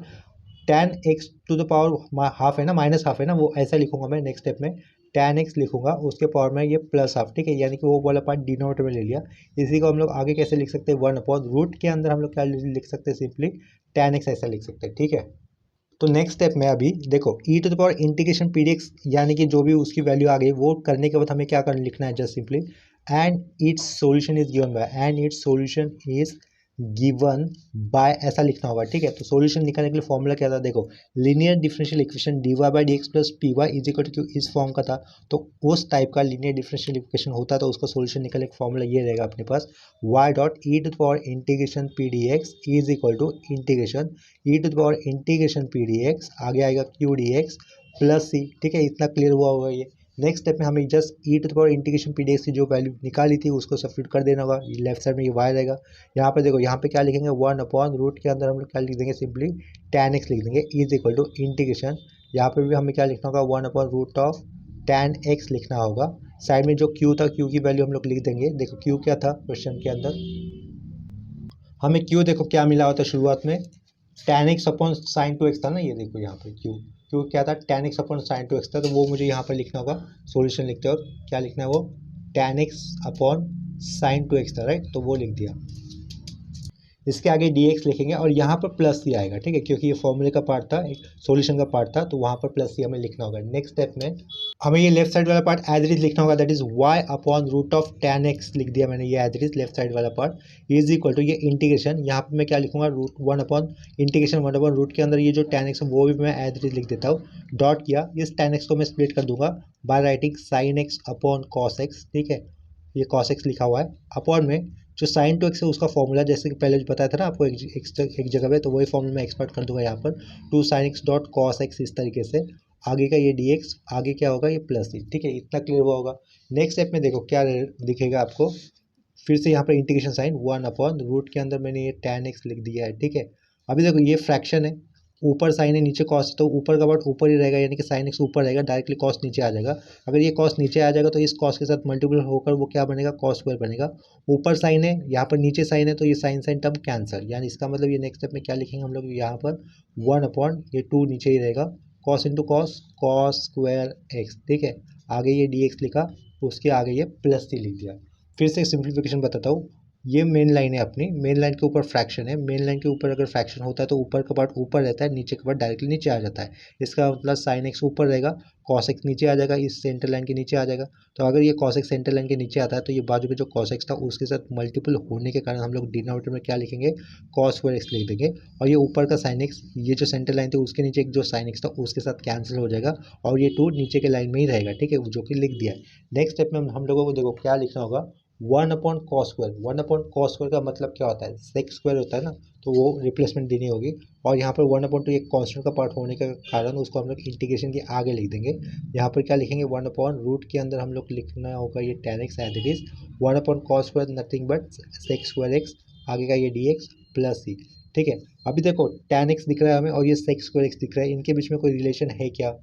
tan x to the power half है ना, -½ है ना, वो ऐसा लिखूंगा मैं नेक्स्ट स्टेप में, tan x लिखूंगा उसके पावर में ये +½ ठीक है, यानी कि वो वाला पार्ट डिनोमिनेटर में ले लिया। इसी को हम लोग आगे कैसे लिख सकते हैं, 1/रूट के अंदर हम लोग क्या लिख सकते हैं, सिंपली tan x ऐसा लिख सकते हैं, ठीक है। तो नेक्स्ट स्टेप में अभी देखो e इंटीग्रेशन pdx यानी कि जो भी उसकी वैल्यू आ गई वो करने के बाद हमें क्या करना लिखना है, just simply and its solution is given bye, and its solution is given by ऐसा लिखना होगा, ठीक है। तो सॉल्यूशन निकालने के लिए फॉर्मूला क्या था, देखो linear differential equation dy/dx plus py is equal to इस फॉर्म का था, तो उस टाइप का लीनियर डिफरेंशियल इक्वेशन होता तो उसका सॉल्यूशन निकालने का फॉर्मूला ये रहेगा अपने पास, y dot e to the power integration pdx is equal to integration e to the power integration pdx, आगे आएगा q dx प्लस c, ठीक है। इतना क्लियर हुआ होगा ये। नेक्स्ट स्टेप में हमें just e to the power integration P D x की जो वैल्यू निकाली थी उसको सब्स्टिट्यूट कर देना होगा। लेफ्ट साइड में ये वाई रहेगा। यहाँ पर देखो, यहाँ पे क्या लिखेंगे, 1/रूट के अंदर हम लोग क्या लिख देंगे, सिंपली tan x लिख देंगे इज इक्वल टू इंटीग्रेशन। यहाँ पर भी हमें क्या लिखना होगा, 1/रूट ऑफ tan x लिखना होगा। साइड में जो q था, q की वैल्यू हम लोग लिख देंगे। देखो q क्या था क्वेश्चन के अंदर, हमें q देखो क्या मिला होता शुरुआत में, tan x upon sine 2x था ना। ये देखो यहाँ पे q क्या था, tan x upon sine 2x था। तो वो मुझे यहाँ पर लिखना होगा, सॉल्यूशन लिखते हो क्या लिखना है, वो tan x upon sine 2x था, राइट। तो वो लिख दिया। इसके आगे dx लिखेंगे और यहाँ पर प्लस सी आएगा, ठीक है, क्योंकि ये फॉर्मूले का पार्ट था, एक सॉल्यूशन का पार्ट था, तो वहाँ पर प्लस सी हमें लिखना होगा। नेक्स्ट स्टेप में हमें ये लेफ्ट साइड वाला पार्ट एज इट इज लिखना होगा, that is y upon root of tan x लिख दिया मैंने, ये as it is left side वाला पार्ट इज इक्वल टू ये इंटीग्रेशन। यहाँ पर मैं क्या लिखूंगा, रूट 1/रूट के अंदर ये जो tan x है वो भी मैं एज इट इज लिख देता हूँ। डॉट किया, इस tan x को मैं स्प्लिट कर दूंगा by writing sine x upon cos x, ठीक है, ये cos x लिखा हुआ है। अपॉन में जो साइन 2x है उसका फॉर्मूला जैसे कि पहले बताया था ना आपको एक जगह पे, तो वही फॉर्मूला मैं एक्सपर्ट कर दूंगा यहाँ पर, 2 sin x dot cos x, इस तरीके से। आगे का ये dx, आगे क्या होगा, ये प्लस सी, ठीक है, इतना क्लियर हुआ होगा। नेक्स्ट स्टेप में देखो क्या दिखेगा आपको, फिर से यहाँ पर इंटीग्रेशन साइन 1/रूट के अंदर मैंने ये tan x लिख दिया है, ठीक है। अभी देखो ये फ्रैक्शन है, ऊपर साइन है नीचे कॉस, तो ऊपर का पार्ट ऊपर ही रहेगा, यानी कि साइन एक्स ऊपर रहेगा, डायरेक्टली कॉस नीचे आ जाएगा। अगर ये कॉस नीचे आ जाएगा तो इस कॉस के साथ मल्टीपल होकर वो क्या बनेगा, कॉस स्क्वायर बनेगा। ऊपर साइन है, यहाँ पर नीचे साइन है, तो ये साइन साइन टर्म कैंसर, यानी इसका मतलब ये नेक्स्ट स्टेप में क्या लिखेंगे हम लोग, यहाँ पर 1/2 नीचे ही रहेगा, cos into cos, cos square x, ठीक है। आगे ये dx लिखा, उसके आगे ये प्लस सी लिख दिया। फिर से सिंप्लीफिकेशन बताता हूँ, ये मेन लाइन है अपनी, मेन लाइन के ऊपर फ्रैक्शन है, मेन लाइन के ऊपर अगर फ्रैक्शन होता है तो ऊपर का पार्ट ऊपर रहता है, नीचे का पार्ट डायरेक्टली नीचे आ जाता है। इसका मतलब साइन एक्स ऊपर रहेगा, कॉस एक्स नीचे आ जाएगा, इस सेंटर लाइन के नीचे आ जाएगा। तो अगर ये कॉस एक्स सेंटर लाइन के नीचे आता है तो ये बाजू में जो कॉस एक्स था उसके साथ मल्टीपल होने के कारण हम लोग डिनोमिनेटर में क्या लिखेंगे, कॉस स्क्वायर एक्स लिख देंगे। और ये ऊपर का साइन एक्स, ये जो सेंटर लाइन थी उसके नीचे एक जो साइन एक्स था उसके साथ कैंसिल हो जाएगा, और ये 2 नीचे के लाइन में ही रहेगा, ठीक है, जो कि लिख दिया है। नेक्स्ट स्टेप में हम लोगों को देखो क्या लिखना होगा, 1/cos स्क्वायर का मतलब क्या होता है, सेक्स स्क्वायर होता है ना, तो वो रिप्लेसमेंट देनी होगी। और यहाँ पर 1/2 एक कांस्टेंट का पार्ट होने के कारण उसको हम लोग इंटीग्रेशन के आगे लिख देंगे। यहाँ पर क्या लिखेंगे, 1/रूट के अंदर हम लोग लिखना होगा ये tan x as it is, 1/cos square nothing but sec square x, आगे का ये dx प्लस सी, ठीक है। अभी देखो tan x दिख रहा है हमें और ये सेक्स स्क्वायर एक्स दिख रहा है, इनके बीच में कोई रिलेशन है क्या,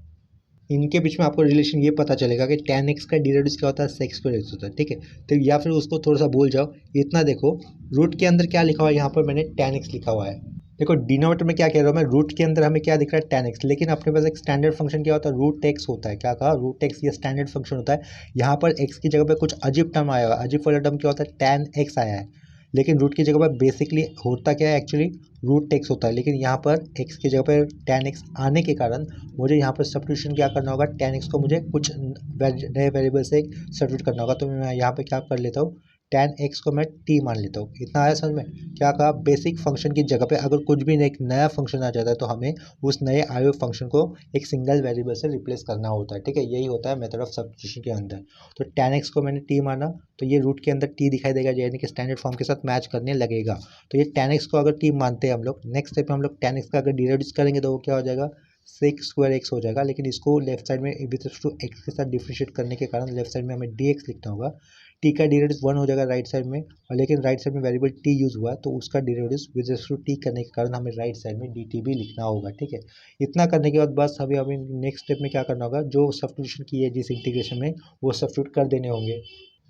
इनके बीच में आपको रिलेशन ये पता चलेगा कि tan x का डेरिवेटिव क्या होता है, सेक्स स्क्वायर एक्स होता है, ठीक है। तो या फिर उसको थोड़ा सा भूल जाओ, इतना देखो रूट के अंदर क्या लिखा हुआ है, यहाँ पर मैंने tan x लिखा हुआ है। देखो डिनोमिनेटर में क्या कह रहा हूँ मैं, रूट के अंदर हमें क्या दिख रहा है, tan x, लेकिन अपने पास एक स्टैंडर्ड फंक्शन क्या होता है, रूट एक्स होता है। क्या कहा, रूट एक्स, ये स्टैंडर्ड फंक्शन होता है। यहाँ पर x की जगह पे कुछ अजीब टर्म आया हुआ है, अजीब वाला टर्म क्या होता है, tan x आया है, लेकिन रूट की जगह पर बेसिकली होता क्या है, एक्चुअली रूट एक्स होता है, लेकिन यहाँ पर x की जगह पर tan x आने के कारण मुझे यहाँ पर सब्स्टिट्यूशन क्या करना होगा, tan x को मुझे कुछ नए वेरिएबल से सब्स्टिट्यूट करना होगा। तो मैं यहाँ पे क्या कर लेता हूँ, tan x को मैं t मान लेता हूँ। इतना आया समझ में, क्या कहा, बेसिक फंक्शन की जगह पे अगर कुछ भी एक नया फंक्शन आ जाता है तो हमें उस नए आए हुए फंक्शन को एक सिंगल वेरिएबल से रिप्लेस करना होता है, ठीक है, यही होता है मेथड ऑफ सब्स्टिट्यूशन के अंदर। तो tan x को मैंने t माना, तो ये रूट के अंदर t दिखाई देगा, यानी कि स्टैंडर्ड फॉर्म के साथ मैच करने लगेगा। तो ये tan x को अगर t मानते हैं हम लोग, नेक्स्ट स्टेप में हम लोग tan x का अगर डेरिवेटिव करेंगे तो वो क्या हो जाएगा, सेक्स स्क्वायर एक्स हो जाएगा। लेकिन इसको लेफ्ट साइड में विद टू एक्स के साथ डिफ्रेंशिएट करने के कारण लेफ्ट साइड में हमें dx लिखना होगा। t का डेरिवेटिव 1 हो जाएगा राइट साइड में, और लेकिन राइट साइड में वेरिएबल t यूज हुआ है तो उसका डेरिवेटिव विद टू t करने के कारण हमें राइट साइड में dt भी लिखना होगा, ठीक है। इतना करने के बाद बस अभी हमें नेक्स्ट स्टेप में क्या करना होगा, जो सब्स्टिट्यूशन की है जिस इंटीग्रेशन में वो सब्स्टिट्यूट कर देने होंगे।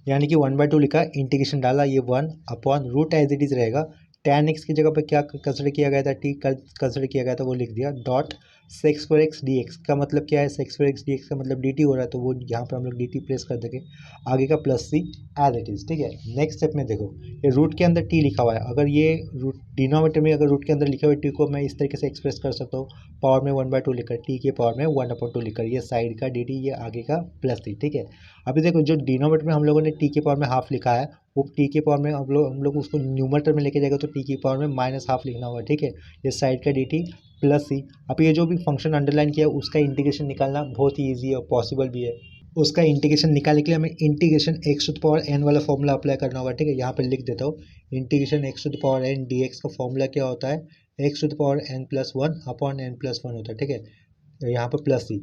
यानी कि 1/2 लिखा, इंटीग्रेशन डाला, ये 1/रूट एज इट इज रहेगा। tan x की जगह पे क्या कंसिडर किया गया था, t कंसिडर किया गया था, वो लिख दिया। Dot sex square x D x का मतलब क्या है, sex square x D x का मतलब dt हो रहा है, तो वो यहाँ पर हम लोग dt प्लेस कर देंगे, आगे का plus c as it is, ठीक है। नेक्स्ट स्टेप में देखो ये रूट के अंदर t लिखा हुआ है, अगर ये रूट डिनोमिनेटर में अगर रूट के अंदर लिखा हुआ t को मैं इस तरीके से एक्सप्रेस कर सकता हूँ, पावर में 1/2 लिखकर, t के पावर में 1/2 लिखकर, ये साइड का dt, ये आगे का प्लस सी, ठीक है। अभी देखो जो डिनोमिनेटर में हम लोगों ने t के पावर में हाफ लिखा है, वो t के पावर में हम लोग उसको न्यूमरेटर में लेके जाएगा तो t की पावर में माइनस हाफ लिखना होगा, ठीक है। ये साइड का dt प्लस सी। अब ये जो भी फंक्शन अंडरलाइन किया है उसका इंटीग्रेशन निकालना बहुत ही ईजी है और पॉसिबल भी है। उसका इंटीग्रेशन निकालने के लिए हमें integration x to the power n वाला फॉर्मूला अप्लाई करना होगा, ठीक है। यहाँ पे लिख देता हूँ, integration x to the power n d x का फॉर्मूला क्या होता है, x to the power n+1 upon n+1 होता है, ठीक है। यहाँ पर प्लस सी,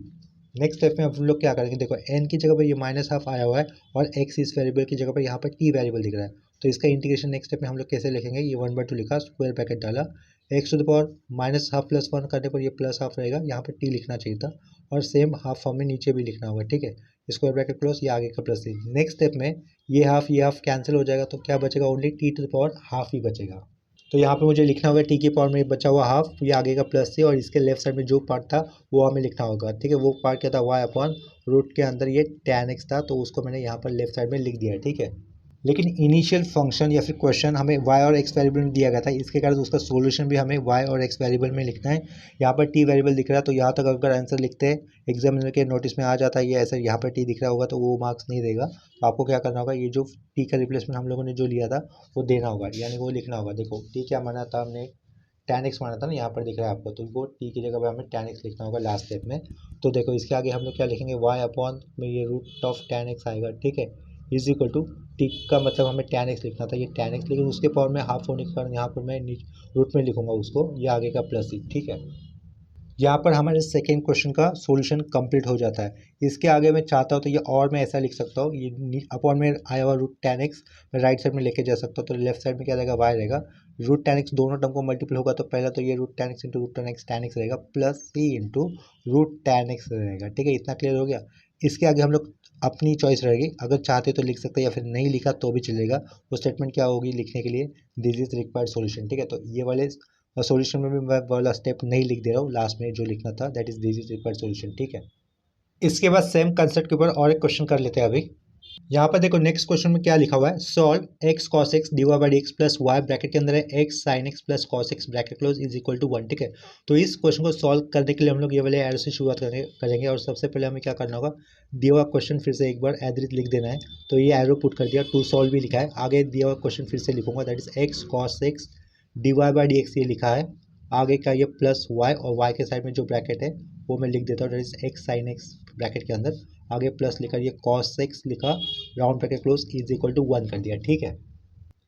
नेक्स्ट स्टेप में हम लोग क्या करेंगे, देखो एन की जगह पर ये -12 आया हुआ है और एक्स इस वेरिएबल की जगह पर यहाँ पर टी वेरिएबल दिख रहा है, तो इसका इंटीग्रेशन नेक्स्ट स्टेप में हम लोग कैसे लिखेंगे, ये 1/2 लिखा, स्क्वायर ब्रैकेट डाला, एक्स टू द पावर -12 + 1 करने पर ये +12 रहेगा, यहाँ पर टी लिखना चाहिए था और सेम हाफ फॉर्म में नीचे भी लिखना होगा, ठीक है। स्क्वायर ब्रैकेट क्लोज, ये आगे का +3। नेक्स्ट स्टेप में ये हाफ कैंसिल हो जाएगा, तो क्या बचेगा, only t to the power half ही बचेगा। तो यहाँ पे मुझे लिखना होगा टी की पावर में बचा हुआ हाफ, ये आगे का +3 और इसके लेफ्ट साइड में जो पार्ट था वो हमें लिखना होगा, ठीक है। वो पार्ट क्या था, y/रूट के अंदर ये tan x था, तो उसको मैंने यहाँ पर लेफ्ट साइड में लिख दिया है, ठीक है। लेकिन इनिशियल फंक्शन या फिर क्वेश्चन हमें y और x वेरिएबल में दिया गया था, इसके कारण उसका सॉल्यूशन भी हमें y और x वेरिएबल में लिखना है। यहाँ पर t वेरिएबल दिख रहा है, तो यहाँ तक अगर आंसर लिखते हैं एग्जामिनर के नोटिस में आ जाता है ये ऐसा, यहाँ पर t दिख रहा होगा तो वो मार्क्स नहीं देगा। तो आपको क्या करना होगा, ये जो t का रिप्लेसमेंट हम लोगों ने जो लिया था वो देना होगा, यानी वो लिखना होगा। देखो t क्या माना था हमने, tan x माना था ना, यहाँ पर दिख रहा है आपको, तो वो t की जगह पर हमें tan x लिखना होगा लास्ट स्टेप में। तो देखो इसके आगे हम लोग क्या लिखेंगे, y अपॉन में ये रूट ऑफ tan x आएगा, ठीक है, इज इक्वल टू टी का मतलब हमें tan x लिखना था, ये tan x, लेकिन उसके पावर में हाफ होने के कारण यहाँ पर मैं रूट में लिखूंगा उसको, ये आगे का +c, ठीक है। यहाँ पर हमारे सेकेंड क्वेश्चन का सॉल्यूशन कंप्लीट हो जाता है। इसके आगे मैं चाहता हूँ तो ये और मैं ऐसा लिख सकता हूँ, ये अपॉन में आया हुआ रूट tan x मैं राइट साइड में लेके जा सकता हूँ, तो लेफ्ट साइड में क्या रहेगा, y रहेगा। रूट tan x दोनों टर्म को मल्टीपल होगा तो पहला तो ये root tan x into root tan x रहेगा, plus c into root tan x रहेगा, ठीक है। इतना क्लियर हो गया। इसके आगे हम लोग अपनी चॉइस रहेगी, अगर चाहते तो लिख सकते हैं या फिर नहीं लिखा तो भी चलेगा। वो स्टेटमेंट क्या होगी लिखने के लिए, दिस इज रिक्वायर्ड सॉल्यूशन, ठीक है। तो ये वाले और सॉल्यूशन में भी मैं वाला स्टेप नहीं लिख दे रहा हूँ, लास्ट में जो लिखना था that is this is required solution, ठीक है। इसके बाद सेम कंसेप्ट के ऊपर और एक क्वेश्चन कर लेते हैं अभी। यहाँ पर देखो नेक्स्ट क्वेश्चन में क्या लिखा हुआ है, solve x cos x divide by x plus y, bracket के अंदर है x sin x plus cos x bracket close is equal to 1, ठीक है। तो इस क्वेश्चन को सॉल्व करने के लिए हम लोग ये वाले एरो से शुरुआत करेंगे और सबसे पहले हमें क्या करना होगा, दिया हुआ क्वेश्चन फिर से एक बार एदरित लिख देना है। तो ये एरो पुट कर दिया, टू सॉल्व भी लिखा है, आगे दिया हुआ क्वेश्चन फिर से लिखूंगा, that is x cos x divide by d x, ये लिखा है, आगे का ये प्लस y और y के साइड में जो ब्रैकेट है वो मैं लिख देता हूँ, that is x sin x bracket के अंदर, आगे प्लस लिखा, ये cos x लिखा, round bracket close is equal to 1 कर दिया, ठीक है।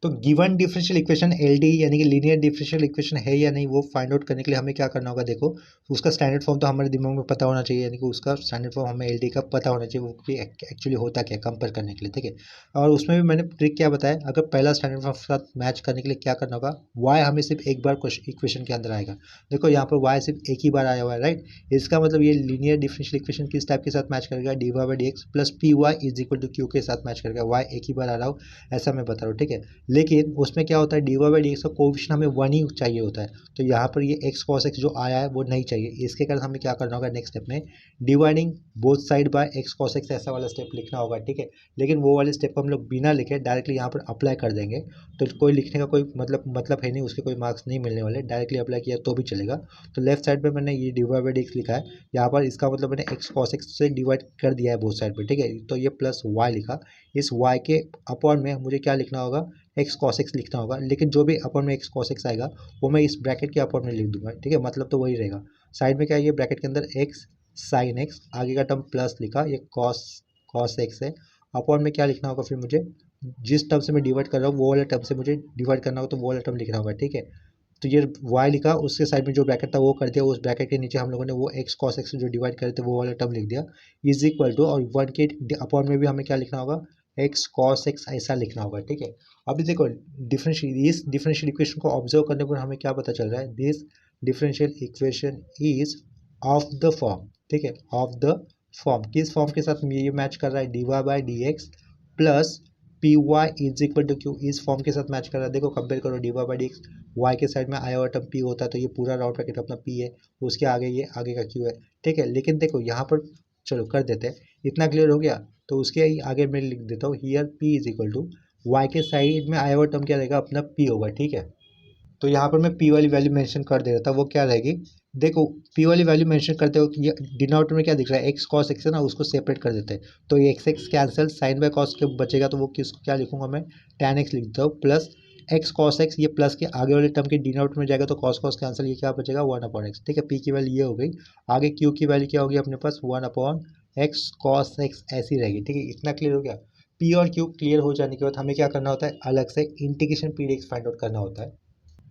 तो गिवन डिफरेंशियल इक्वेशन एलडी यानी कि लीनियर डिफरेंशियल इक्वेशन है या नहीं, वो फाइंड आउट करने के लिए हमें क्या करना होगा, देखो उसका स्टैंडर्ड फॉर्म तो हमारे दिमाग में पता होना चाहिए, यानी कि उसका स्टैंडर्ड फॉर्म हमें एलडी का पता होना चाहिए, वो कि एक्चुअली होता क्या कंपेयर करने के लिए, ठीक है। और उसमें भी मैंने ट्रिक क्या बताया, अगर पहला स्टैंडर्ड फॉर्म के साथ मैच करने के लिए क्या करना होगा, वाई हमें सिर्फ एक बार इक्वेशन के अंदर आएगा। देखो यहाँ पर वाई सिर्फ एक ही बार आया हुआ है, राइट। इसका मतलब ये लीनियर डिफरेंशियल इक्वेशन किस टाइप के साथ मैच करेगा, d y by d x plus p y is equal to q के साथ मैच करेगा, वाई एक ही बार आ रहा हो ऐसा मैं बता रहा हूँ, ठीक है। लेकिन उसमें क्या होता है, d y by d x का कोएफिशिएंट हमें 1 ही चाहिए होता है, तो यहाँ पर ये एक्स कॉस एक्स जो आया है वो नहीं चाहिए। इसके कारण हमें क्या करना होगा नेक्स्ट स्टेप में, dividing both side bye x cos x ऐसा वाला स्टेप लिखना होगा, ठीक है। लेकिन वो वाले स्टेप को हम लोग बिना लिखे डायरेक्टली यहाँ पर अप्लाई कर देंगे, तो कोई लिखने का कोई मतलब है नहीं, उसके कोई मार्क्स नहीं मिलने वाले, डायरेक्टली अप्लाई किया तो भी चलेगा। तो लेफ्ट साइड पर मैंने ये डिवाइड बाई डी एक्स लिखा है, यहाँ पर इसका मतलब मैंने एक्स कॉस एक्स से डिवाइड कर दिया है बोथ साइड पर, ठीक है। तो ये प्लस वाई लिखा, इस वाई के अपॉन में मुझे क्या लिखना होगा, एक्स कॉस एक्स लिखना होगा, लेकिन जो भी अपॉन में एक्स कॉस एक्स आएगा वो मैं इस ब्रैकेट के अपॉन में लिख दूंगा, ठीक है, मतलब तो वही रहेगा। साइड में क्या है, ये ब्रैकेट के अंदर एक्स साइन एक्स, आगे का टर्म प्लस लिखा, ये कॉस कॉस एक्स है, अपॉन में क्या लिखना होगा, फिर मुझे जिस टर्म से मैं डिवाइड कर रहा हूँ वो वाला टर्म से मुझे डिवाइड करना होगा, तो वो वाला टर्म लिखना होगा, ठीक है। तो ये y लिखा, उसके साइड में जो ब्रैकेट था वो कर दिया, उस ब्रैकेट के नीचे हम लोगों ने वो x cos x जो डिवाइड करे थे वो वाला टर्म लिख दिया, इज इक्वल टू, और 1 के अपॉन में भी हमें क्या लिखना होगा, x cos x ऐसा लिखना होगा, ठीक है। अभी देखो इस डिफरेंशियल इक्वेशन को ऑब्जर्व करने पर हमें क्या पता चल रहा है, this differential equation is of the form, ठीक है, ऑफ द फॉर्म, किस फॉर्म के साथ ये मैच कर रहा है, d y by d x plus p y is equal to q, इस फॉर्म के साथ मैच कर रहा है। देखो कंपेयर करो, d y by d x y के साइड में आया हुआ टर्म पी होता है, तो ये पूरा राउंड ब्रैकेट अपना पी है, उसके आगे ये आगे का क्यू है, ठीक है। लेकिन देखो यहाँ पर चलो कर देते हैं, इतना क्लियर हो गया, तो उसके आगे मैं लिख देता हूँ here p is equal to y के साइड में आया हुआ टर्म क्या रहेगा, अपना पी होगा, ठीक है। तो यहाँ पर मैं पी वाली वैल्यू मेंशन कर दे रहा था, वो क्या रहेगी, देखो पी वाली वैल्यू मेंशन करते हो, ये डिनोमिनेटर में क्या दिख रहा है, एक्स कॉस एक्स है ना, उसको सेपरेट कर देते हैं, तो ये x x cancel, sine by cos के बचेगा, तो वो किस क्या लिखूंगा मैं, टैन एक्स लिख देता हूँ, प्लस एक्स कॉस एक्स, ये प्लस के आगे वाले टर्म के डिनोमिनेटर में जाएगा तो कॉस कॉस कैंसिल, ये क्या बचेगा 1 अपॉन एक्स, ठीक है। पी की वैल्यू ये हो गई, आगे क्यू की वैल्यू क्या होगी अपने पास 1 अपॉन एक्स कॉस एक्स ऐसी रहेगी, ठीक है। इतना क्लियर हो गया। पी और क्यू क्लियर हो जाने के बाद हमें क्या करना होता है, अलग से integration P D x find out करना होता है।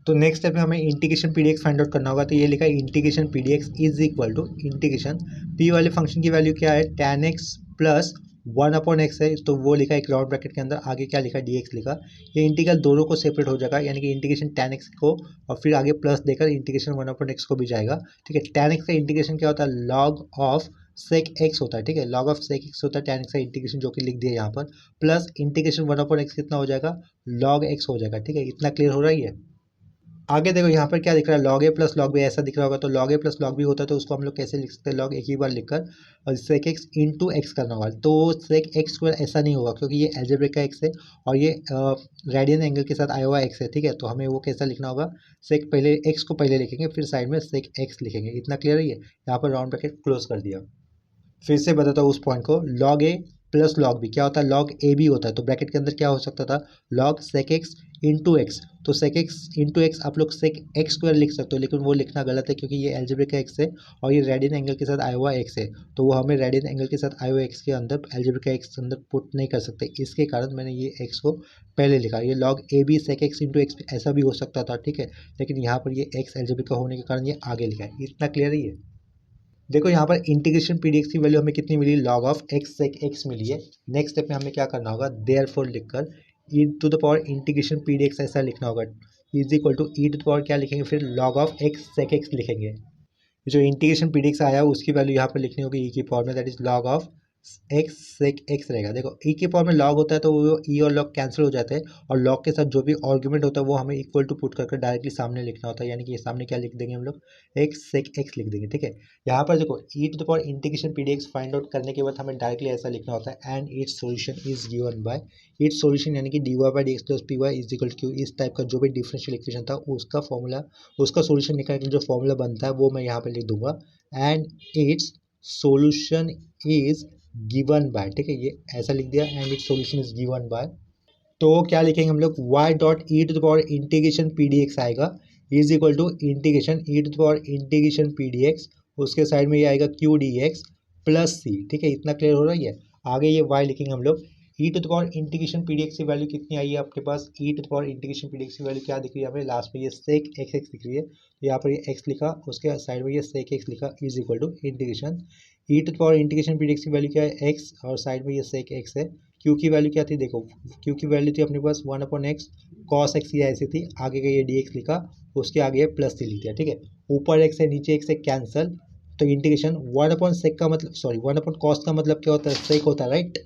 तो नेक्स्ट स्टेप में हमें integration P D x find out करना होगा। तो ये लिखा है integration P D x is equal to integration p वाले फंक्शन की वैल्यू क्या है, tan एक्स प्लस 1/x है, तो वो लिखा है एक राउंड ब्रैकेट के अंदर, आगे क्या लिखा है डी एक्स लिखा। ये इंटीग्रल दोनों को सेपरेट हो जाएगा, यानी कि इंटीग्रेशन tan एक्स को और फिर आगे प्लस देकर इंटीग्रेशन 1/x को भी जाएगा। ठीक है, tan एक्स का इंटीग्रेशन क्या होता है, log ऑफ सेक एक्स होता है। ठीक है, log ऑफ सेक एक्स होता है tan एक्स का इंटीग्रेशन, जो कि लिख दिया यहाँ पर, प्लस इंटीग्रेशन 1/x कितना हो जाएगा, log x हो जाएगा। ठीक है, इतना क्लियर हो रहा है ये। आगे देखो यहाँ पर क्या दिख रहा है, log a plus log b ऐसा दिख रहा होगा। तो log a plus log b होता है, तो उसको हम लोग कैसे लिख सकते हैं, log एक ही बार लिखकर और सेक एक्स इंटू एक्स करना होगा। तो सेक एक्स स्क्वायर ऐसा नहीं होगा, क्योंकि ये एल्जेब्रिक का एक्स है और ये रेडियन एंगल के साथ आया हुआ एक्स है। ठीक है, तो हमें वो कैसा लिखना होगा, सेक पहले एक्स को पहले लिखेंगे, फिर साइड में सेक एक्स लिखेंगे। इतना क्लियर है ये। यहाँ पर राउंड ब्रैकेट क्लोज कर दिया। फिर से बताता हूँ उस पॉइंट को, log a plus log b क्या होता है, log a b होता है। तो ब्रैकेट के अंदर क्या हो सकता था, log sec x into x. तो sec x इंटू एक्स आप लोग sec x स्क्वायर लिख सकते हो, लेकिन वो लिखना गलत है, क्योंकि ये एल्जेब्रिक का एक्स है और ये रेडियन एंगल के साथ आया हुआ एक्स है। तो वो हमें रेडियन एंगल के साथ आए हुए एक्स के अंदर एल्जेब्रिक का एक्स के अंदर पुट नहीं कर सकते, इसके कारण मैंने ये एक्स को पहले लिखा। ये log a b sec x into x ऐसा भी हो सकता था। ठीक है, लेकिन यहाँ पर ये एक्स एल्जेब्रिक का होने के कारण ये आगे लिखा है। इतना क्लियर है ये। देखो यहाँ पर इंटीग्रेशन पी डी एक्स की वैल्यू हमें कितनी मिली, log of x sec x मिली है। नेक्स्ट स्टेप में हमें क्या करना होगा, देयरफॉर लिखकर e to the power integration P D x ऐसा लिखना होगा, is equal to e to the power क्या लिखेंगे, फिर log of x sec x लिखेंगे। जो इंटीग्रेशन पी डी एक्स आया है उसकी वैल्यू यहाँ पर लिखनी होगी ई की पावर में, that is log of x sec x रहेगा। देखो ई के पावर में log होता है तो वो ई और log कैंसिल हो जाते हैं, और log के साथ जो भी आर्गुमेंट होता है वो हमें इक्वल टू पुट करके डायरेक्टली सामने लिखना होता है, यानी कि ये सामने क्या लिख देंगे हम लोग, एक्स सेक एक्स लिख देंगे। ठीक है, यहाँ पर देखो e to the power integration P D x find out करने के बाद हमें डायरेक्टली ऐसा लिखना होता है, and its solution is given by its solution, यानी कि d y by d x plus p y is equal to, इस टाइप का जो भी डिफरेंशियल इक्वेशन था उसका फॉर्मूला, उसका सॉल्यूशन निकालने के लिए जो फॉर्मूला बनता है वो मैं यहाँ पे लिख दूंगा, and its solution is given by. ठीक है, ये ऐसा लिख दिया, and its solution is given by. तो क्या लिखेंगे हम लोग, y dot e to the power integration P D x आएगा is equal to integration e to the power integration P D x, उसके साइड में ये आएगा क्यू डी एक्स प्लस सी। ठीक है, इतना क्लियर हो रहा है। आगे ये y लिखेंगे हम लोग, e to the power integration P D x की वैल्यू कितनी आई है आपके पास, e to the power integration P D x की वैल्यू क्या दिख रही है हमें, लास्ट में ये सेक एक्स एक्स दिख रही है, तो यहाँ पर ये x लिखा, उसके साइड में ये सेक एक्स लिखा, is equal to integration e to the power integration P D x की वैल्यू क्या है x, और साइड में ये सेक एक्स है। क्यू की वैल्यू क्या थी, देखो क्यू की वैल्यू थी अपने पास 1/x कॉस एक्स, ये ऐसी थी, आगे का ये डी एक्स लिखा, उसके आगे प्लस सी लिख दिया। ठीक है, ऊपर एक्स है नीचे एक्स है कैंसल, तो इंटीग्रेशन 1/sec का मतलब, सॉरी 1/cos का मतलब क्या होता है, सेक होता है, राइट।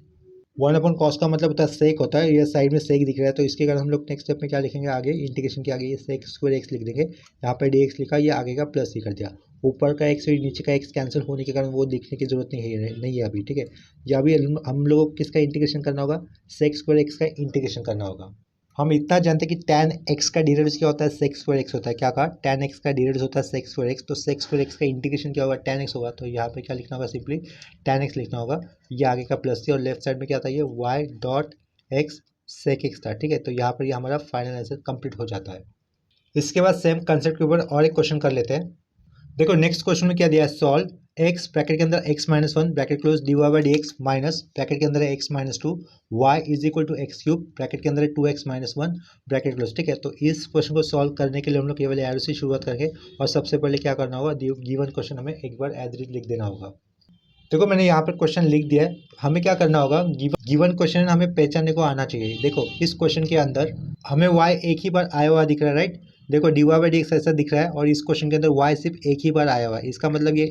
1/cos का मतलब होता है सेक होता है, ये साइड में सेक दिख रहा है, तो इसके कारण हम लोग नेक्स्ट स्टेप में क्या लिखेंगे, आगे इंटीग्रेशन के आगे ये सेक स्क्वायर एक्स लिख देंगे, यहाँ पे डी एक्स लिखा, ये आगे का प्लस सी कर दिया, ऊपर का एक्स और नीचे का एक्स कैंसिल होने के कारण वो लिखने की जरूरत नहीं है अभी। ठीक है, या अभी हम लोगों को किसका इंटीग्रेशन करना होगा, सेक स्क्वायर एक्स का इंटीग्रेशन करना होगा। हम इतना जानते हैं कि tan x का डेरिवेटिव क्या होता है, सेक स्क्वायर एक्स होता है। क्या कहा, tan x का डेरिवेटिव होता है सेक स्क्वायर एक्स, तो सेक स्क्वायर एक्स का इंटीग्रेशन क्या होगा, tan x होगा। तो यहाँ पे क्या लिखना होगा, सिंपली tan x लिखना होगा, ये आगे का प्लस सी, और लेफ्ट साइड में क्या था, ये y dot x sec x था। ठीक है, तो यहाँ पर ये हमारा फाइनल आंसर कंप्लीट हो जाता है। इसके बाद सेम कंसेप्ट के ऊपर और एक क्वेश्चन कर लेते हैं। देखो नेक्स्ट क्वेश्चन में क्या दिया है, सॉल्व एक्स ब्रैकेट के अंदर x minus one bracket close d y by d x minus bracket के अंदर है x minus two y is equal to x cube bracket के अंदर है 2x minus one bracket close. ठीक है, तो इस क्वेश्चन को सॉल्व करने के लिए हम लोग केवल एरो से शुरुआत करेंगे, और सबसे पहले क्या करना होगा, गिवन क्वेश्चन हमें एक बार एज इट लिख देना होगा। देखो मैंने यहाँ पर क्वेश्चन लिख दिया है, हमें क्या करना होगा, गिवन क्वेश्चन हमें पहचानने को आना चाहिए। देखो इस क्वेश्चन के अंदर हमें y एक ही बार आया हुआ दिख रहा है, राइट। देखो d y by d x ऐसा दिख रहा है, और इस क्वेश्चन के अंदर y सिर्फ एक ही बार आया हुआ है, इसका मतलब ये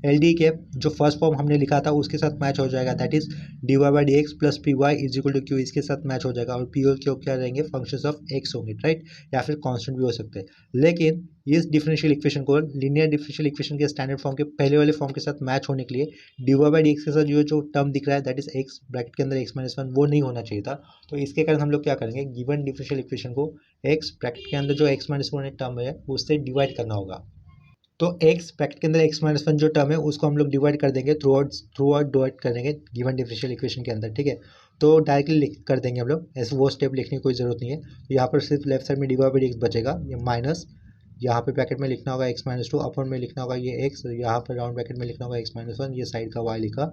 एल डी के जो फर्स्ट फॉर्म हमने लिखा था उसके साथ मैच हो जाएगा, that is d y by d x plus p y is equal to q, इसके साथ मैच हो जाएगा, और पी और क्यू क्या रहेंगे, फंक्शंस ऑफ एक्स होंगे, राइट, या फिर कॉन्स्टेंट भी हो सकते हैं। लेकिन इस डिफरेंशियल इक्वेशन को लीनियर डिफरेंशियल इक्वेशन के स्टैंडर्ड फॉर्म के पहले वाले फॉर्म के साथ मैच होने के लिए d y by d x के साथ जो टर्म दिख रहा है, दैट इज एक्स ब्रैकेट के अंदर एक्स माइनस वन, वो नहीं होना चाहिए था। तो इसके कारण हम लोग क्या करेंगे, गिवन डिफरेंशियल इक्वेशन को एक्स ब्रैकेट के अंदर जो एक्स माइनस वन टर्म है उससे डिवाइड करना होगा। तो एक्स ब्रैकेट के अंदर एक्स माइनस वन जो टर्म है उसको हम लोग डिवाइड कर देंगे, थ्रू आउट डिवाइड कर देंगे गिवन डिफरेंशियल इक्वेशन के अंदर। ठीक है, तो डायरेक्टली लिख कर देंगे हम लोग, ऐसे वो स्टेप लिखने की कोई जरूरत नहीं है। तो यहाँ पर सिर्फ लेफ्ट साइड में डिवाइड बाई एक्स बचेगा, ये माइनस, यहाँ पे ब्रैकेट में लिखना होगा एक्स माइनस टू, अपर में लिखना होगा ये एक्स, यहाँ पर राउंड ब्रैकेट में लिखना होगा एक्स माइनस वन, ये साइड का वाई लिखा,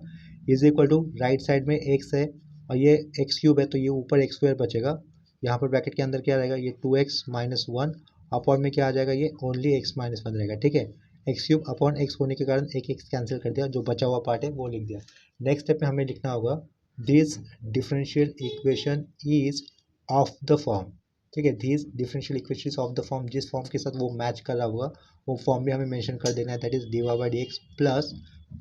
is equal to right side में एक्स है और ये एक्स क्यूब है, तो ये ऊपर एक्स स्क्वायर बचेगा, यहाँ पर ब्रैकेट के अंदर क्या रहेगा, ये 2x माइनस वन, अपॉन में क्या आ जाएगा, ये ओनली एक्स माइनस वन रहेगा, ठीक है। एक्स क्यूब अपॉन एक्स होने के कारण एक एक्स कैंसिल कर दिया, जो बचा हुआ पार्ट है वो लिख दिया। नेक्स्ट स्टेप में हमें लिखना होगा this differential equation is of the form, ठीक है। This differential equation is of the form, जिस फॉर्म के साथ वो मैच कर रहा होगा वो फॉर्म भी हमें मेंशन कर देना है, that is d y by d x plus